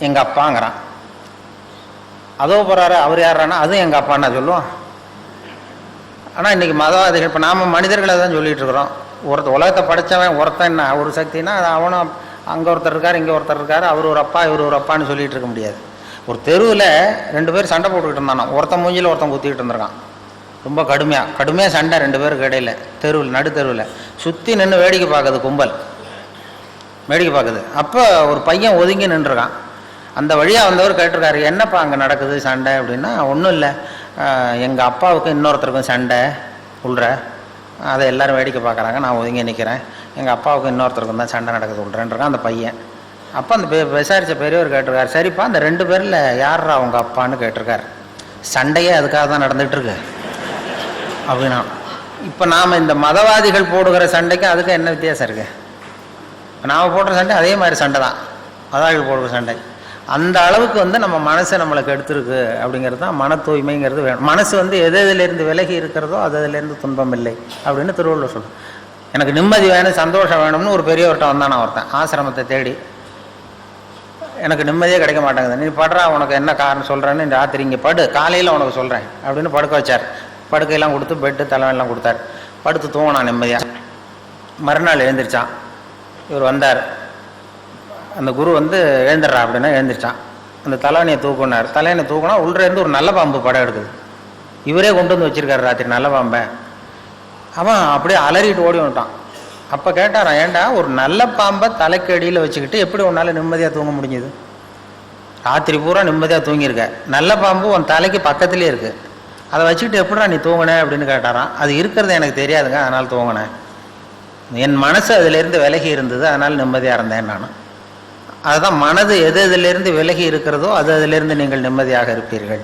எங்கள் அப்பாங்கிறான். அதோ போகிறாரு, அவர் யாரானா அதுவும் எங்கள் அப்பான்னா சொல்லுவான். ஆனால் இன்றைக்கி மதவாதிகள், இப்போ நாம் மனிதர்களை தான் சொல்லிகிட்டு இருக்கிறோம். உலகத்தை படைத்தவன் ஒருத்தன் என்ன ஒரு சக்தினா, அது அவனும் அங்கே ஒருத்தர் இருக்கார், இங்கே ஒருத்தர் இருக்கார், அவர் ஒரு அப்பா இவர் ஒரு அப்பான்னு சொல்லிகிட்டு இருக்க முடியாது. ஒரு தெருவில் 2 பேர் சண்டை போட்டுக்கிட்டு இருந்தானோ, ஒருத்தன் மூஞ்சியில் ஒருத்தன் குத்திக்கிட்டு இருந்திருக்கான். ரொம்ப கடுமையாக சண்டை 2 பேருக்கு இடையில், தெருவில் நடு தெருவில் சுற்றி நின்று வேடிக்கை பார்க்குது கும்பல், வேடிக்கை பார்க்குது. அப்போ ஒரு பையன் ஒதுங்கி நின்றுருக்கான். அந்த வழியாக வந்தவர் கேட்டிருக்காரு, என்னப்பா அங்கே நடக்குது சண்டை அப்படின்னா, ஒன்றும் இல்லை, எங்கள் அப்பாவுக்கும் இன்னொருத்தருக்கும் சண்டை உள்ற, அதை எல்லோரும் வேடிக்கை பார்க்குறாங்க, நான் ஒதுங்கி நிற்கிறேன், எங்கள் அப்பாவுக்கும் இன்னொருத்தருக்கும் தான் சண்டை நடக்குது உள்றேன்றான் அந்த பையன். அப்போ அந்த விசாரித்த பெரியவர் கேட்டிருக்காரு, சரிப்பா அந்த 2 பேரில் யார்ரா அவங்க அப்பான்னு கேட்டிருக்காரு. சண்டையே அதுக்காக தான் நடந்துகிட்ருக்கு அப்படின்னா. இப்போ நாம் இந்த மதவாதிகள் போடுகிற சண்டைக்கு அதுக்கு என்ன வித்தியாசம் இருக்குது? நாம் போடுற சண்டை அதே மாதிரி சண்டை தான், மதவாதிகள் போடுற சண்டை. அந்த அளவுக்கு நம்ம மனசை நம்மளுக்கு எடுத்துருக்கு அப்படிங்கிறது தான் மன தூய்மைங்கிறது வேணும். மனசு எது எதுலேருந்து விலகி இருக்கிறதோ அதுலேருந்து துன்பம் இல்லை அப்படின்னு திருவள்ளுவர் சொல்லுவோம். எனக்கு நிம்மதி வேணும், சந்தோஷம் வேணும்னு ஒரு பெரியவர்கிட்ட வந்தானா ஒருத்தன் ஆசிரமத்தை தேடி. எனக்கு நிம்மதியே கிடைக்க மாட்டேங்குது, நீ படுறா, உனக்கு என்ன காரணம் சொல்கிறேன்னு ராத்திரி இங்கே படு, காலையில் உனக்கு சொல்கிறேன் அப்படின்னு படுக்க வச்சார். படுக்கையெல்லாம் கொடுத்து பெட்டு தலைவெல்லாம் கொடுத்தாரு. படுத்து தூங்கினான் நிம்மதியாக. மறுநாள் எழுந்திரிச்சான். இவர் வந்தார். அந்த குரு எழுந்துடுறா அப்படின்னா எழுந்திரிச்சான். அந்த தலைவனையை தூக்குனார். தலைவனை தூக்குனா உள்ளேருந்து ஒரு நல்ல பாம்பு படம் எடுக்குது. இவரே கொண்டு வந்து வச்சுருக்காரு ராத்திரி நல்ல பாம்பை. அவன் அப்படியே அலறிட்டு ஓடி வந்துட்டான். அப்போ கேட்டாரான், ஏண்டா ஒரு நல்ல பாம்பை தலைக்கு அடியில் வச்சுக்கிட்டு எப்படி உன்னால் நிம்மதியாக தூங்க முடிஞ்சுது? ராத்திரி பூரா நிம்மதியாக தூங்கியிருக்க, நல்ல பாம்பு உன் தலைக்கு பக்கத்துலேயே இருக்குது, அதை வச்சுக்கிட்டு எப்படிடா நீ தூங்கினேன் அப்படின்னு கேட்டாரான். அது இருக்கிறது எனக்கு தெரியாதுங்க, அதனால் தூங்கினேன். என் மனசு அதிலேருந்து விலகி இருந்தது, அதனால் நிம்மதியாக இருந்தேன் நான். அதுதான் மனது எது எதுலேருந்து விலகி இருக்கிறதோ அது அதிலேருந்து நீங்கள் நிம்மதியாக இருப்பீர்கள்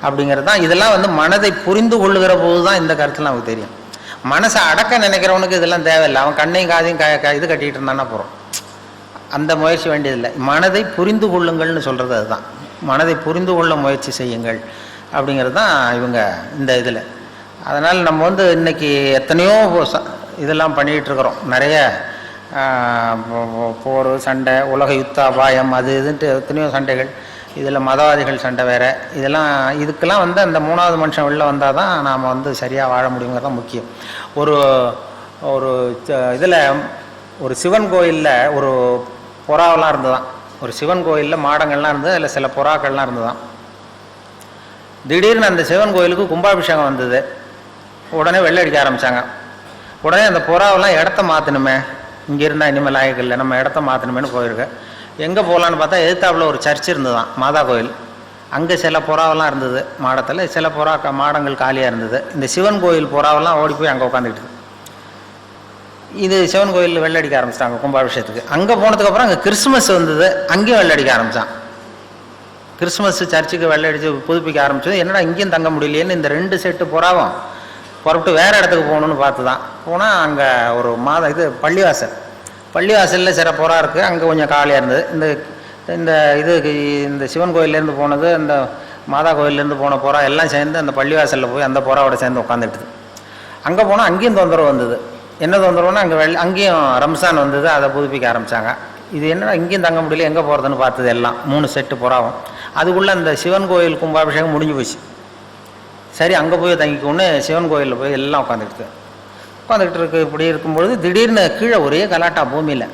அப்படிங்கிறது தான். இதெல்லாம் மனதை புரிந்து கொள்ளுகிற போது தான் இந்த கருத்துலாம் நமக்கு தெரியும். மனசை அடக்க நினைக்கிறவனுக்கு இதெல்லாம் தேவையில்லை. அவன் கண்ணையும் காதையும் இது கட்டிகிட்டு இருந்தானா போகிறோம், அந்த முயற்சி வேண்டியதில்லை. மனதை புரிந்து கொள்ளுங்கள்னு சொல்கிறது அதுதான். மனதை புரிந்து கொள்ள முயற்சி செய்யுங்கள் அப்படிங்கிறது தான் இவங்க இந்த இதில். அதனால் நம்ம இன்றைக்கி எத்தனையோ இதெல்லாம் பண்ணிகிட்ருக்குறோம். நிறைய போர், சண்டை, உலக யுத்த அபாயம், அது இதுன்ட்டு எத்தனையோ சண்டைகள். இதில் மதவாதிகள் சண்டை வேறு. இதெல்லாம் இதுக்கெல்லாம் அந்த 3வது மனுஷன் வெளில வந்தால் தான் நாம் சரியாக வாழ முடியுங்கிறது தான் முக்கியம். ஒரு ஒரு இதில் ஒரு சிவன் கோயிலில் ஒரு புறாவெல்லாம் இருந்துதான். ஒரு சிவன் கோயிலில் மாடங்கள்லாம் இருந்தது, அதில் சில புறாக்கள்லாம் இருந்துதான். திடீர்னு அந்த சிவன் கோயிலுக்கு கும்பாபிஷேகம் வந்தது. உடனே வெள்ளை அடிக்க ஆரம்பித்தாங்க. உடனே அந்த புறாவெல்லாம் இடத்த மாற்றணுமே, இங்கே இருந்தால் இனிமேல் லாயக்கு இல்லை, நம்ம இடத்த மாற்றணுமேனு போயிருக்கு. எங்கே போகலான்னு பார்த்தா எதிர்த்தாப்புல ஒரு சர்ச் இருந்ததுதான், மாதா கோயில். அங்கே சில புறாவெல்லாம் இருந்தது மாடத்தில், சில மாடங்கள் காலியாக இருந்தது. இந்த சிவன் கோயில் புறாவெல்லாம் ஓடி போய் அங்கே உட்காந்துக்கிட்டு. இது சிவன் கோயிலில் வெள்ளை அடிக்க ஆரம்பிச்சிட்டாங்க கும்பாபிஷேகத்துக்கு. அங்கே போனதுக்கப்புறம் அங்கே கிறிஸ்மஸ் வந்தது, அங்கேயும் வெள்ளை அடிக்க ஆரம்பித்தான். கிறிஸ்மஸ் சர்ச்சுக்கு வெள்ளை அடித்து புதுப்பிக்க ஆரம்பிச்சது. என்னடா இங்கேயும் தங்க முடியலையேன்னு இந்த 2 செட்டு புறாவும் புறப்பட்டு வேறு இடத்துக்கு போகணுன்னு பார்த்து தான் போனால் அங்கே ஒரு பள்ளிவாசலில் சில புறா இருக்குது, அங்கே கொஞ்சம் காலியாக இருந்தது. இந்த சிவன் கோயிலேருந்து போனது, இந்த மாதா கோயிலேருந்து போன புறா எல்லாம் சேர்ந்து அந்த பள்ளிவாசலில் போய் அந்த புறாவோட சேர்ந்து உட்காந்துட்டுது. அங்கே போனால் அங்கேயும் தொந்தரவு வந்தது. என்ன தொந்தரவுன்னா அங்கேயும் ரம்சான் வந்தது, அதை புதுப்பிக்க ஆரம்பித்தாங்க. இது என்னடா இங்கேயும் தங்க முடியல, எங்கே போகிறதுன்னு பார்த்தது எல்லாம் 3 செட்டு புறாவும். அதுக்குள்ளே அந்த சிவன் கோயில் கும்பாபிஷேகம் முடிஞ்சு போச்சு. சரி அங்கே போய் தங்கிக்கோன்னு சிவன் கோயிலில் போய் எல்லாம் உட்காந்துக்கிட்டு இருக்கு. இப்படி இருக்கும்பொழுது திடீர்னு கீழே ஒரே கலாட்டா பூமியில்.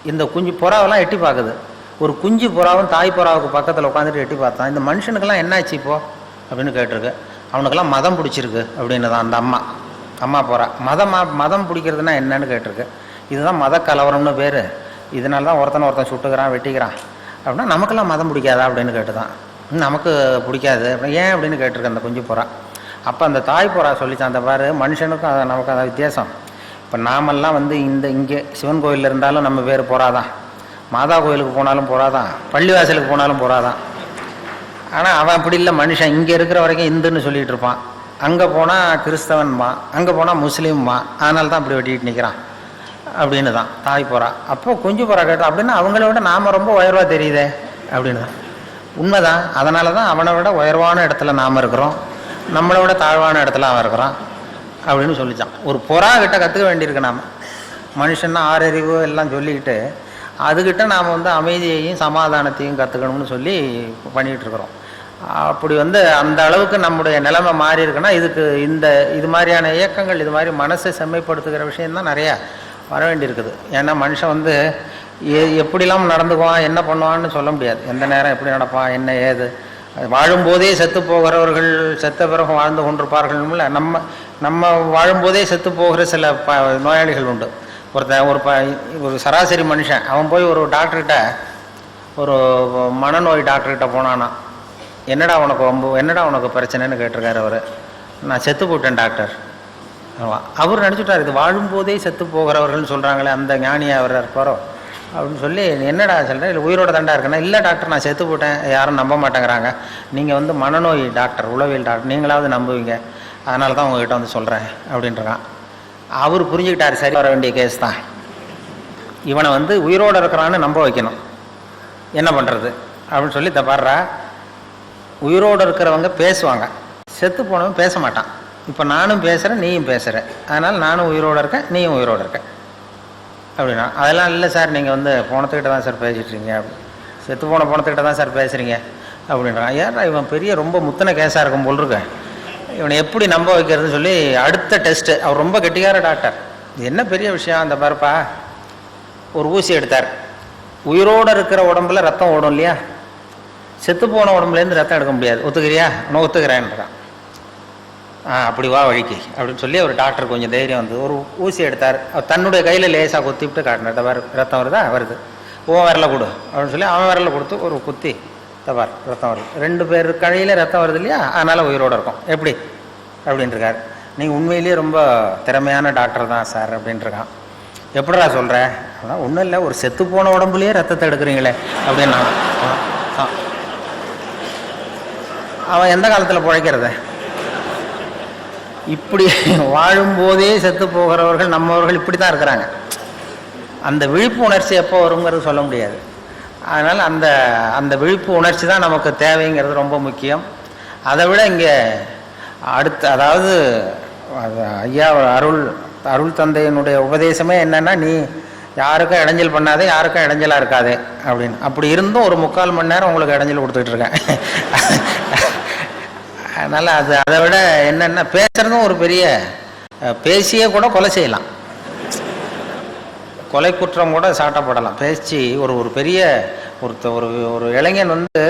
இந்த குஞ்சு புறாவெல்லாம் எட்டி பார்க்குது. ஒரு குஞ்சு புறாவும் தாய் புறாவுக்கு பக்கத்தில் உட்காந்துட்டு எட்டி பார்த்தான். இந்த மனுஷனுக்கெல்லாம் என்ன ஆச்சு இப்போ அப்படின்னு கேட்டிருக்கு. அவனுக்கெல்லாம் மதம் பிடிச்சிருக்கு அப்படின்னு தான் அந்த அம்மா புறா. மதம் பிடிக்கிறதுனா என்னன்னு கேட்டிருக்கு. இதுதான் மத கலவரம்னு பேர். இதனால தான் ஒருத்தன் சுட்டுக்கிறான், வெட்டிக்கிறான் அப்படின்னா நமக்கெல்லாம் மதம் பிடிக்காதா அப்படின்னு கேட்டுதான். நமக்கு பிடிக்காது அப்படின்னா ஏன் அப்படின்னு கேட்டிருக்கு அந்த குஞ்சு புறா. அப்போ அந்த தாய் புறா சொல்லித்தான், அந்த பாரு நமக்கும் அதான் வித்தியாசம். இப்போ நாமெல்லாம் இங்கே சிவன் கோயிலில் இருந்தாலும் நம்ம பேர் புறாதான், மாதா கோயிலுக்கு போனாலும் புறாதான், பள்ளிவாசலுக்கு போனாலும் புறாதான். ஆனால் அவன் அப்படி இல்லை, மனுஷன் இங்கே இருக்கிற வரைக்கும் இந்துன்னு சொல்லிகிட்டு இருப்பான். அங்கே போனால் கிறிஸ்தவன்மா, அங்கே போனால் முஸ்லீம்மா, அதனால தான் அப்படி வெட்டிகிட்டு நிற்கிறான் அப்படின்னு தான் தாய் புறா. அப்போ குஞ்சு புறா கேட்டோம், அப்படின்னா அவங்கள விட நாம் ரொம்ப உயர்வாக தெரியுதே அப்படின்னு தான். உண்மைதான். அதனால தான் அவனை விட உயர்வான இடத்துல நாம் இருக்கிறோம், நம்மளை விட தாழ்வான இடத்துல அவன் இருக்கிறான் அப்படின்னு சொல்லித்தான். ஒரு புறா கிட்ட கற்றுக்க வேண்டியிருக்கு. நாம் மனுஷன்னா 6 அறிவு எல்லாம் சொல்லிக்கிட்டு அதுக்கிட்ட நாம் அமைதியையும் சமாதானத்தையும் கற்றுக்கணும்னு சொல்லி பண்ணிகிட்ருக்குறோம். அப்படி அந்த அளவுக்கு நம்முடைய நிலைமை மாறி இருக்குன்னா இதுக்கு இது மாதிரியான இயக்கங்கள், இது மாதிரி மனசை செம்மைப்படுத்துகிற விஷயந்தான் நிறையா வர வேண்டியிருக்குது. ஏன்னா மனுஷன் எப்படிலாம் நடந்துக்குவான், என்ன பண்ணுவான்னு சொல்ல முடியாது. எந்த நேரம் எப்படி நடப்பான், என்ன ஏது. வாழும்போதே செத்து போகிறவர்கள் செத்த பிறகு வாழ்ந்து கொண்டிருப்பார்கள்ல. நம்ம வாழும்போதே செத்து போகிற சில நோயாளிகள் உண்டு. ஒரு சராசரி மனுஷன் அவன் போய் ஒரு டாக்டர்கிட்ட, ஒரு மனநோய் டாக்டர்கிட்ட போனானா, என்னடா உனக்கு பிரச்சனைன்னு கேட்டிருக்காரு அவர். நான் செத்து போட்டேன் டாக்டர். அவர் நினச்சிட்டார் இது வாழும்போதே செத்து போகிறவர்கள்னு சொல்கிறாங்களே, அந்த ஞானியை அவர் இருப்பாரோ அப்படின்னு சொல்லி, என்னடா சொல்கிறேன், இல்லை உயிரோட தாண்டா இருக்கேன்னா, இல்லை டாக்டர் நான் செத்து போட்டேன், யாரும் நம்ப மாட்டேங்கிறாங்க, நீங்கள் வந்து மனநோய் டாக்டர், உளவியல் டாக்டர், நீங்களாவது நம்புவீங்க, அதனால தான் உங்ககிட்ட வந்து சொல்கிறேன் அப்படின்றான். அவர் புரிஞ்சுக்கிட்டார், சரி வர வேண்டிய கேஸ் தான், இவனை வந்து உயிரோடு இருக்கிறான்னு நம்ப வைக்கணும், என்ன பண்ணுறது அப்படின்னு சொல்லி தப்பாடுறா. உயிரோடு இருக்கிறவங்க பேசுவாங்க, செத்து போனவன் பேச மாட்டான். இப்போ நானும் பேசுகிறேன், நீயும் பேசுகிற, அதனால் நானும் உயிரோடு இருக்கேன், நீயும் உயிரோடு இருக்க அப்படின்னா, அதெல்லாம் இல்லை சார், நீங்கள் வந்து போனத்துக்கிட்ட தான் சார் பேசிகிட்ருக்கீங்க, செத்து போன போனத்துக்கிட்ட தான் சார் பேசுகிறீங்க அப்படின்றான். ஏன்னா இவன் பெரிய ரொம்ப முத்தின கேஸாக இருக்கும் போல் இருக்க, இவனை எப்படி நம்ப வைக்கிறதுன்னு சொல்லி அடுத்த டெஸ்ட்டு, அவர் ரொம்ப கெட்டிக்கார டாக்டர், என்ன பெரிய விஷயம், அந்த பாருப்பா ஒரு ஊசி எடுத்தார், உயிரோடு இருக்கிற உடம்புல ரத்தம் ஓடும் இல்லையா, செத்து போன உடம்புலேருந்து ரத்தம் எடுக்க முடியாது, ஒத்துக்கிறியா, நான் ஒத்துக்கிறேன்றான். அப்படி வா வழிக்கு அப்படின்னு சொல்லி ஒரு டாக்டர் கொஞ்சம் தைரியம் வந்து ஒரு ஊசி எடுத்தார், தன்னுடைய கையில் லேசாக குத்தி விட்டு காட்டினார், தபார் ரத்தம் வருதா, வருது, ஓ விரலை கொடு அப்படின்னு சொல்லி அவன் விரலை கொடுத்து ஒரு குத்தி, தபார் ரத்தம் வருது, 2 பேர் கையில் ரத்தம் வருது இல்லையா, அதனால் உயிரோடு இருக்கும், எப்படி அப்படின்ட்டுருக்கார். நீங்கள் உண்மையிலேயே ரொம்ப திறமையான டாக்டர் தான் சார் அப்படின்ட்டுருக்கான். எப்படிடா சொல்கிற அப்படின்னா, ஒன்றும் இல்லை, ஒரு செத்து போன உடம்புலேயே ரத்தத்தை எடுக்கிறீங்களே அப்படின்னா, அவன் எந்த காலத்தில் பிழைக்கிறத, இப்படி வாழும்போதே செத்து போகிறவர்கள் நம்மவர்கள் இப்படி தான் இருக்கிறாங்க. அந்த விழிப்பு உணர்ச்சி எப்போ வருங்கிறது சொல்ல முடியாது. அதனால் அந்த அந்த விழிப்பு உணர்ச்சி தான் நமக்கு தேவைங்கிறது ரொம்ப முக்கியம். அதை விட இங்கே அடுத்து, அதாவது ஐயா அருள் தந்தையினுடைய உபதேசமே என்னென்னா, நீ யாருக்கும் இடைஞ்சல் பண்ணாதே, யாருக்கும் இடைஞ்சலாக இருக்காது அப்படின்னு. அப்படி இருந்தும் ஒரு 3/4 மணி நேரம் உங்களுக்கு இடைஞ்சல் கொடுத்துக்கிட்டு இருக்கேன். அதனால் அதை விட என்னென்ன பேசுகிறதும் ஒரு பெரிய, பேசியே கூட கொலை செய்யலாம், கொலை குற்றம் கூட சாட்டப்படலாம். பேச்சு ஒரு பெரிய ஒரு ஒரு இளைஞன் வந்து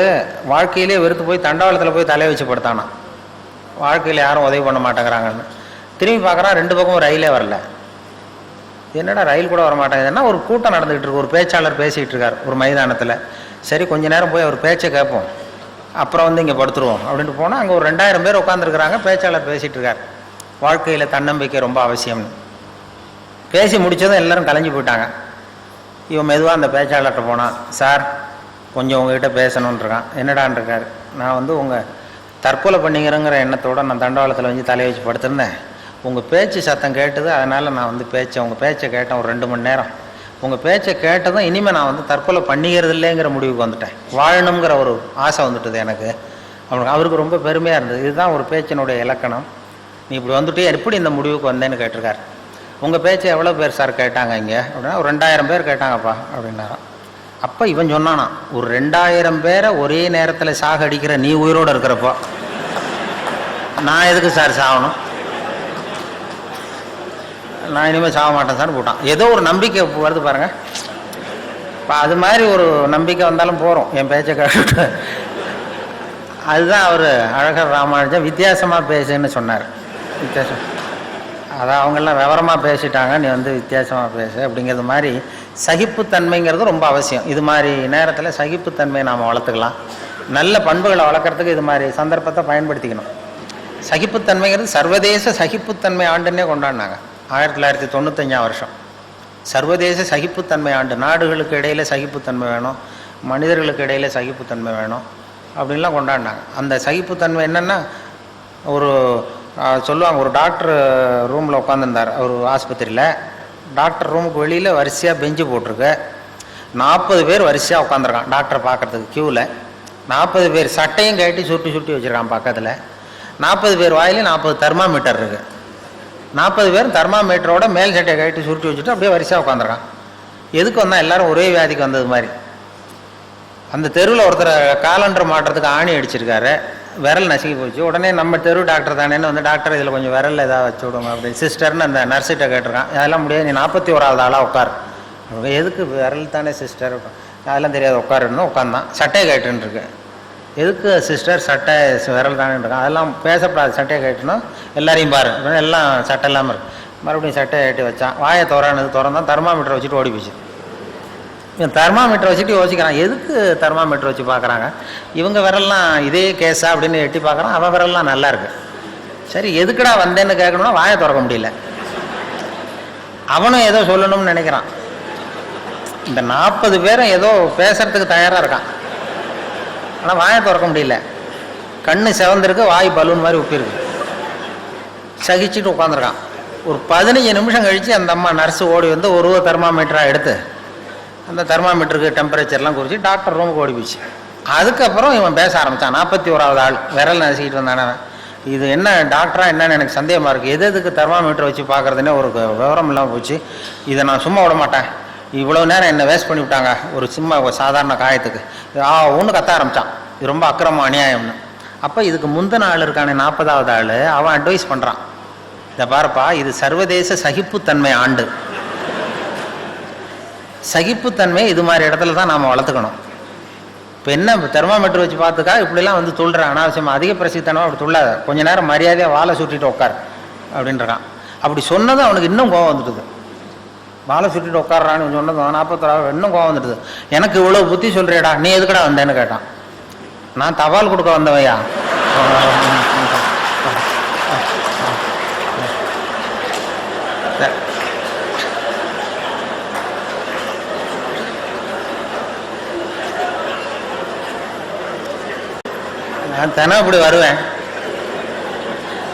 வாழ்க்கையிலே வெறுத்து போய் தண்டவாளத்தில் போய் தலையை வச்சு படுத்தானா, வாழ்க்கையில் யாரும் உதவி பண்ண மாட்டேங்கிறாங்கன்னு. திரும்பி பார்க்குறான், 2 பக்கமும் ரயிலே வரல. என்னடா ரயில் கூட வர மாட்டேங்குதுன்னா, ஒரு கூட்டம் நடந்துகிட்டு இருக்கு, ஒரு பேச்சாளர் பேசிகிட்டு இருக்கார் ஒரு மைதானத்தில். சரி கொஞ்ச நேரம் போய் அவர் பேச்சை கேட்போம், அப்புறம் வந்து இங்கே படுத்துருவோம் அப்படின்ட்டு போனால், அங்கே ஒரு 2000 பேர் உட்காந்துருக்குறாங்க, பேச்சாளர் பேசிகிட்டு இருக்கார், வாழ்க்கையில் தன்னம்பிக்கை ரொம்ப அவசியம்னு. பேசி முடித்ததும் எல்லோரும் கலைஞ்சி போயிட்டாங்க. இவன் மெதுவாக அந்த பேச்சாளர்கிட்ட போனான், சார் கொஞ்சம் உங்ககிட்ட பேசணுன்னு இருக்கான். என்னடான் இருக்கார், நான் வந்து உங்கள் தற்கொலை பண்ணிக்கிறேங்கிற எண்ணத்தோடு நான் தண்டவாளத்தில் வந்து தலையை வச்சு படுத்திருந்தேன், உங்கள் பேச்சு சத்தம் கேட்டது, அதனால் நான் வந்து உங்கள் பேச்சை கேட்டேன் ஒரு 2 மணி நேரம். உங்கள் பேச்சை கேட்டதும் இனிமேல் நான் வந்து தற்கொலை பண்ணிக்கிறது இல்லைங்கிற முடிவுக்கு வந்துட்டேன், வாழணுங்கிற ஒரு ஆசை வந்துட்டுது எனக்கு. அவருக்கு ரொம்ப பெருமையாக இருந்தது. இதுதான் ஒரு பேச்சினுடைய இலக்கணம். நீ இப்படி வந்துட்டு எப்படி இந்த முடிவுக்கு வந்தேன்னு கேட்டிருக்காரு. உங்கள் பேச்சை எவ்வளோ பேர் சார் கேட்டாங்க இங்கே அப்படின்னா, ஒரு 2000 பேர் கேட்டாங்கப்பா அப்படின்னாராம். அப்போ இவன் சொன்னானா, ஒரு 2000 பேரை ஒரே நேரத்தில் சாகடிக்கிற நீ உயிரோடு இருக்கிறப்போ நான் எதுக்கு சார் சாகணும், நான் இனிமேல் சாக மாட்டேன் சார் போட்டான். ஏதோ ஒரு நம்பிக்கை வருது பாருங்கள். இப்போ அது மாதிரி ஒரு நம்பிக்கை வந்தாலும் போகிறோம் என் பேச்சை கேட்டு. அதுதான் அவர் அழகர் ராமானுஜன் வித்தியாசமாக பேசுன்னு சொன்னார். வித்தியாசம், அதான் அவங்கெல்லாம் விவரமாக பேசிட்டாங்க, நீ வந்து வித்தியாசமாக பேசு அப்படிங்கிறது மாதிரி. சகிப்புத்தன்மைங்கிறது ரொம்ப அவசியம். இது மாதிரி நேரத்தில் சகிப்புத்தன்மையை நாம் வளர்த்துக்கலாம். நல்ல பண்புகளை வளர்க்குறதுக்கு இது மாதிரி சந்தர்ப்பத்தை பயன்படுத்திக்கணும். சகிப்புத்தன்மைங்கிறது சர்வதேச சகிப்புத்தன்மை ஆண்டுன்னே கொண்டாடினாங்க 1995 வருஷம். சர்வதேச சகிப்புத்தன்மை ஆண்டு. நாடுகளுக்கு இடையில் சகிப்புத்தன்மை வேணும், மனிதர்களுக்கு இடையில் சகிப்புத்தன்மை வேணும் அப்படின்லாம் கொண்டாடினாங்க. அந்த சகிப்புத்தன்மை என்னென்னா, ஒரு சொல்லுவாங்க, ஒரு டாக்டர் ரூமில் உட்காந்துருந்தார் ஒரு ஆஸ்பத்திரியில். டாக்டர் ரூமுக்கு வெளியில் வரிசையாக பெஞ்சு போட்டிருக்கு. 40 பேர் வரிசையாக உட்காந்துருக்கான் டாக்டரை பார்க்குறதுக்கு க்யூவில். 40 பேர் சட்டையும் கட்டி சுட்டி சுட்டி வச்சுருக்கான் பக்கத்தில். 40 பேர் வாயிலையும் 40 தெர்மாமீட்டர் இருக்குது. 40 பேர் தெர்மாமீட்டரோட மேல் சட்டையை கட்டி சுருட்டி வச்சுட்டு அப்படியே வரிசையாக உட்காந்துருக்கான். எதுக்கு வந்தால் எல்லோரும் ஒரே வியாதிக்கு வந்தது மாதிரி. அந்த தெருவில் ஒருத்தர் காலண்டர் மாட்டுறதுக்கு ஆணி அடிச்சிருக்காரு, விரல் நசுக்கி போச்சு. உடனே நம்ம தெரு டாக்டர் தானேன்னு வந்து, டாக்டர் இதில் கொஞ்சம் விரல் ஏதாவது வச்சு விடுங்க அப்படின்னு சிஸ்டர்னு அந்த நர்ஸிட்ட கேட்டிருக்கான். அதெல்லாம் முடியாது, நீ 41வது ஆளாக உட்கார். எதுக்கு, விரல் தானே சிஸ்டர், அதெல்லாம் தெரியாது, உட்காருன்னு உட்காந்தான். சட்டையை கேட்டுருக்கு. எதுக்கு சிஸ்டர், சட்டை விரல் தானே இருக்கான், அதெல்லாம் பேசப்படாது, சட்டையை கேட்டுணும், எல்லாரையும் பாரு, எல்லாம் சட்டை இல்லாமல் இருக்கு. மறுபடியும் சட்டையை கட்டி வச்சான். வாயை திறந்தான், தெர்மாமீட்டரை வச்சுட்டு ஓடி போச்சு. இவன் தெர்மாமீட்டரை வச்சுட்டு யோசிக்கிறான், எதுக்கு தெர்மாமீட்டர் வச்சு பார்க்குறாங்க, இவங்க விரல்லாம் இதே கேஸா அப்படின்னு எட்டி பார்க்குறான். அவன் விரல்லாம் நல்லா இருக்கு. சரி எதுக்குடா வந்தேன்னு கேட்கணும்னா வாயை திறக்க முடியல. அவனும் ஏதோ சொல்லணும்னு நினைக்கிறான். இந்த 40 பேரும் ஏதோ பேசுறதுக்கு தயாராக இருக்கான், ஆனால் வாயை திறக்க முடியல. கண்ணு செவந்திருக்கு, வாய் பலூன் மாதிரி உப்பிருக்கு, சகிச்சுட்டு உட்காந்துருக்கான். ஒரு 15 நிமிஷம் கழித்து அந்த அம்மா நர்ஸு ஓடி வந்து ஒரு தெர்மாமீட்டராக எடுத்து அந்த தெர்மாமீட்டருக்கு டெம்பரேச்சர்லாம் குறித்து டாக்டர் ரூமுக்கு ஓடி போச்சு. அதுக்கப்புறம் இவன் பேச ஆரம்பித்தான். 41வது ஆள் விரல் நசிக்கிட்டு வந்தானே, இது என்ன டாக்டராக என்னன்னு எனக்கு சந்தேகமாக இருக்குது, எதுக்கு தெர்மாமீட்டர் வச்சு பார்க்குறதுனே ஒரு விவரம் இல்லாமல் போச்சு, இதை நான் சும்மா விட மாட்டேன், இவ்வளோ நேரம் என்னை வேஸ்ட் பண்ணி விட்டாங்க ஒரு சும்மா ஒரு சாதாரண காயத்துக்கு, ஒன்று கத்த ஆரம்பித்தான், இது ரொம்ப அக்கிரமம் அநியாயம்னு. அப்போ இதுக்கு முந்தின ஆள் இருக்கானே 40வது ஆள், அவன் அட்வைஸ் பண்ணுறான், இதை பாருப்பா, இது சர்வதேச சகிப்புத்தன்மை ஆண்டு, சகிப்புத்தன்மை இது மாதிரி இடத்துல தான் நாம் வளர்த்துக்கணும். இப்போ என்ன தெர்மாமீட்டர் வச்சு பார்த்துக்கா இப்படிலாம் வந்து துள்ளுறான் அனாவசியமாக, அதிக பிரசித்தனமாக அப்படி துள்ளாத, கொஞ்ச நேரம் மரியாதையாக வாழை சுட்டிட்டு உட்கார் அப்படின்றான். அப்படி சொன்னதும் அவனுக்கு இன்னும் கோவம் வந்துட்டுது. வாழை சுட்டிட்டு உட்காரான்னு சொன்னதும் 41 இன்னும் கோவம் வந்துட்டுது. எனக்கு இவ்வளோ புத்தி சொல்கிறியடா, நீ எதுக்கடா வந்தேன்னு கேட்டான். நான் தபால் கொடுக்க வந்தவையா, நான் தினம் இப்படி வருவேன்,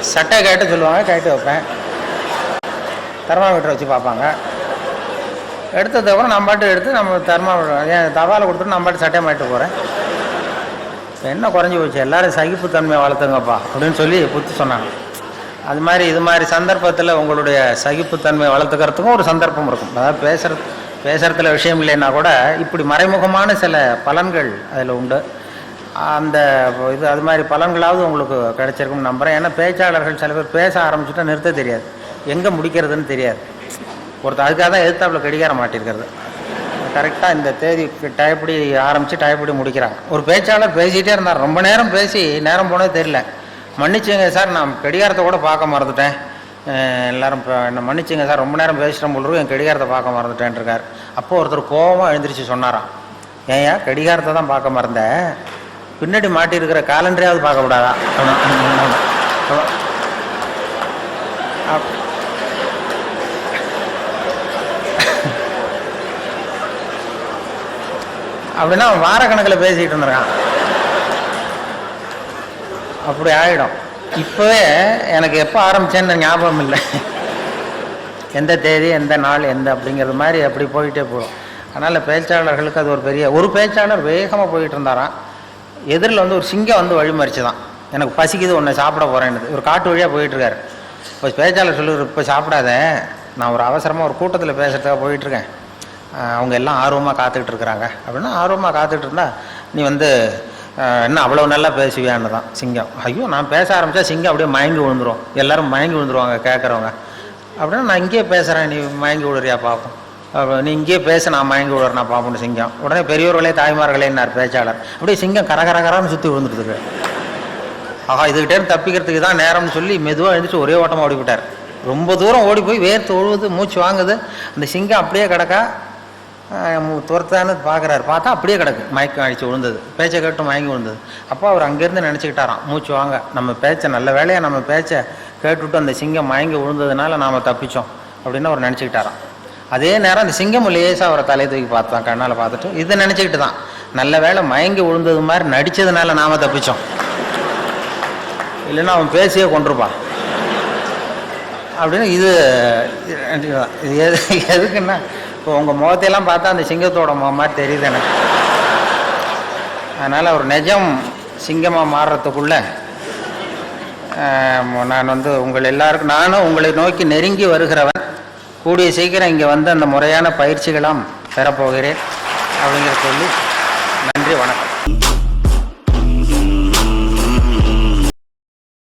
சட்டை கேட்டு சொல்லுவாங்க, கேட்டு வைப்பேன், தெர்மாமீட்டர் வச்சு பார்ப்பாங்க, எடுத்ததுக்கப்புறம் நம்ம பாட்டு எடுத்து நம்ம தெர்மாமீட்டர் ஏன் தபாலை கொடுத்துட்டு நம்ம பாட்டு சட்டையை மாட்டிட்டு போகிறேன். என்ன குறைஞ்சி போச்சு, எல்லோரும் சகிப்புத்தன்மையை வளர்த்துங்கப்பா அப்படின்னு சொல்லி புத்தி சொன்னாங்க. அது மாதிரி இது மாதிரி சந்தர்ப்பத்தில் உங்களுடைய சகிப்புத்தன்மையை வளர்த்துக்கிறதுக்கும் ஒரு சந்தர்ப்பம் இருக்கும். அதாவது பேசுகிறதுல விஷயம் இல்லைன்னா கூட இப்படி மறைமுகமான சில பலன்கள் அதில் உண்டு. அந்த இது அது மாதிரி பலன்களாவது உங்களுக்கு கிடைச்சிருக்கும்னு நம்புகிறேன். ஏன்னா பேச்சாளர்கள் சில பேர் பேச ஆரம்பிச்சுட்டா நிறுத்த தெரியாது, எங்கே முடிக்கிறதுன்னு தெரியாது. ஒருத்தர் அதுக்காக தான் எதிர்த்தாப்பில் கடிகார மாட்டிருக்கிறது, கரெக்டாக இந்த தேதி டயப்படி ஆரம்பித்து டயப்படி முடிக்கிறாங்க. ஒரு பேச்சாளர் பேசிகிட்டே இருந்தார், ரொம்ப நேரம் பேசி நேரம் போனதே தெரியல, மன்னிச்சுங்க சார் நான் கடிகாரத்தை கூட பார்க்க மறந்துட்டேன், எல்லோரும் இப்போ என்ன மன்னிச்சுங்க சார் ரொம்ப நேரம் பேசிட்டேன் போல் என் கடிகாரத்தை பார்க்க மறந்துட்டேன் இருக்கார். அப்போது ஒருத்தர் கோபமாக எழுந்திரிச்சு சொன்னாராம், ஏயா கடிகாரத்தை தான் பார்க்க மறந்தேன், பின்னாடி மாட்டியிருக்கிற காலண்டரையாவது பார்க்கக்கூடாதா? அப்படின்னா அவன் வாரக்கணக்கில் பேசிக்கிட்டு இருந்திருக்கான். அப்படி ஆகிடும். இப்போவே எனக்கு எப்போ ஆரம்பித்தேன்னு ஞாபகம் இல்லை, எந்த தேதி எந்த நாள் எந்த அப்படிங்கிறது மாதிரி அப்படி போயிட்டே போகும். அதனால் பேச்சாளர்களுக்கு அது ஒரு பேச்சாளர் வேகமாக போயிட்டு இருந்தாராம். எதிரில் வந்து ஒரு சிங்கம் வந்து வழிமறிச்சு தான், எனக்கு பசிக்குது ஒன்று சாப்பிட போகிறேன்னு. ஒரு காட்டு வழியாக போயிட்டுருக்காரு. இப்போ பேச்சாளர் சொல்லுவார், இப்போ சாப்பிடாத, நான் ஒரு அவசரமாக ஒரு கூட்டத்தில் பேசுகிறதுக்காக போயிட்டுருக்கேன், அவங்க எல்லாம் ஆர்வமாக காத்துக்கிட்டு இருக்கிறாங்க அப்படின்னா, ஆர்வமாக காத்துக்கிட்டு இருந்தால் நீ வந்து என்ன அவ்வளோ நல்லா பேசுவியான்னு தான் சிங்கம். ஐயோ நான் பேச ஆரம்பித்தா சிங்கம் அப்படியே மயங்கி விழுந்துரும், எல்லோரும் மயங்கி விழுந்துருவாங்க கேட்குறவங்க, அப்படின்னா நான் இங்கேயே பேசுகிறேன், நீ மயங்கி விழுறியா பார்ப்போம், நீ இங்கேயே பேச நான் மயங்கி விழுறேன் நான் பார்ப்போம்னு சிங்கம். உடனே பெரியோர்களே தாய்மார்களேன்னார் பேச்சாளர். அப்படியே சிங்கம் கரகரகரான்னு சுற்றி விழுந்துட்டு. ஆஹா இதுகிட்டே தப்பிக்கிறதுக்கு தான் நேரம்னு சொல்லி மெதுவாக எழுந்துட்டு ஒரே ஓட்டமாக ஓடிவிட்டார். ரொம்ப தூரம் ஓடி போய் வேர்த்து ஒழுகுது, மூச்சு வாங்குது. அந்த சிங்கம் அப்படியே கிடக்கா, துரத்தான்னு பார்க்குறாரு, பார்த்தா அப்படியே கிடக்கு, மயக்கம் அடித்து விழுந்தது, பேச்சை கேட்டு மயங்கி விழுந்தது. அப்போ அவர் அங்கேருந்து நினச்சிக்கிட்டாராம், மூச்சு வாங்க, நம்ம பேச்சை நல்ல வேலையாக நம்ம பேச்சை கேட்டுவிட்டு அந்த சிங்கம் மயங்கி விழுந்ததுனால நாம் தப்பித்தோம் அப்படின்னு அவர் நினச்சிக்கிட்டாராம். அதே நேரம் அந்த சிங்கம் லேசாக அவரை தலையை தூக்கி பார்த்தான், கண்ணால் பார்த்துட்டு இதை நினச்சிக்கிட்டு தான், நல்ல வேலை மயங்கி விழுந்தது மாதிரி நடித்ததுனால நாம் தப்பித்தோம், இல்லைன்னா அவன் பேசியே கொண்டிருப்பான் அப்படின்னு. இது எதுக்குன்னா, இப்போ உங்கள் முகத்தையெல்லாம் பார்த்தா அந்த சிங்கத்தோட முகம் மாதிரி தெரியுது எனக்கு. அதனால் ஒரு நிஜம் சிங்கமாக மாறுறதுக்குள்ளே நான் வந்து உங்கள் எல்லாருக்கும், நானும் உங்களை நோக்கி நெருங்கி வருகிறவன், கூடிய சீக்கிரம் இங்கே வந்து அந்த முறையான பயிற்சிகளாம் பெறப்போகிறேன் அப்படிங்கிற சொல்லி நன்றி, வணக்கம்.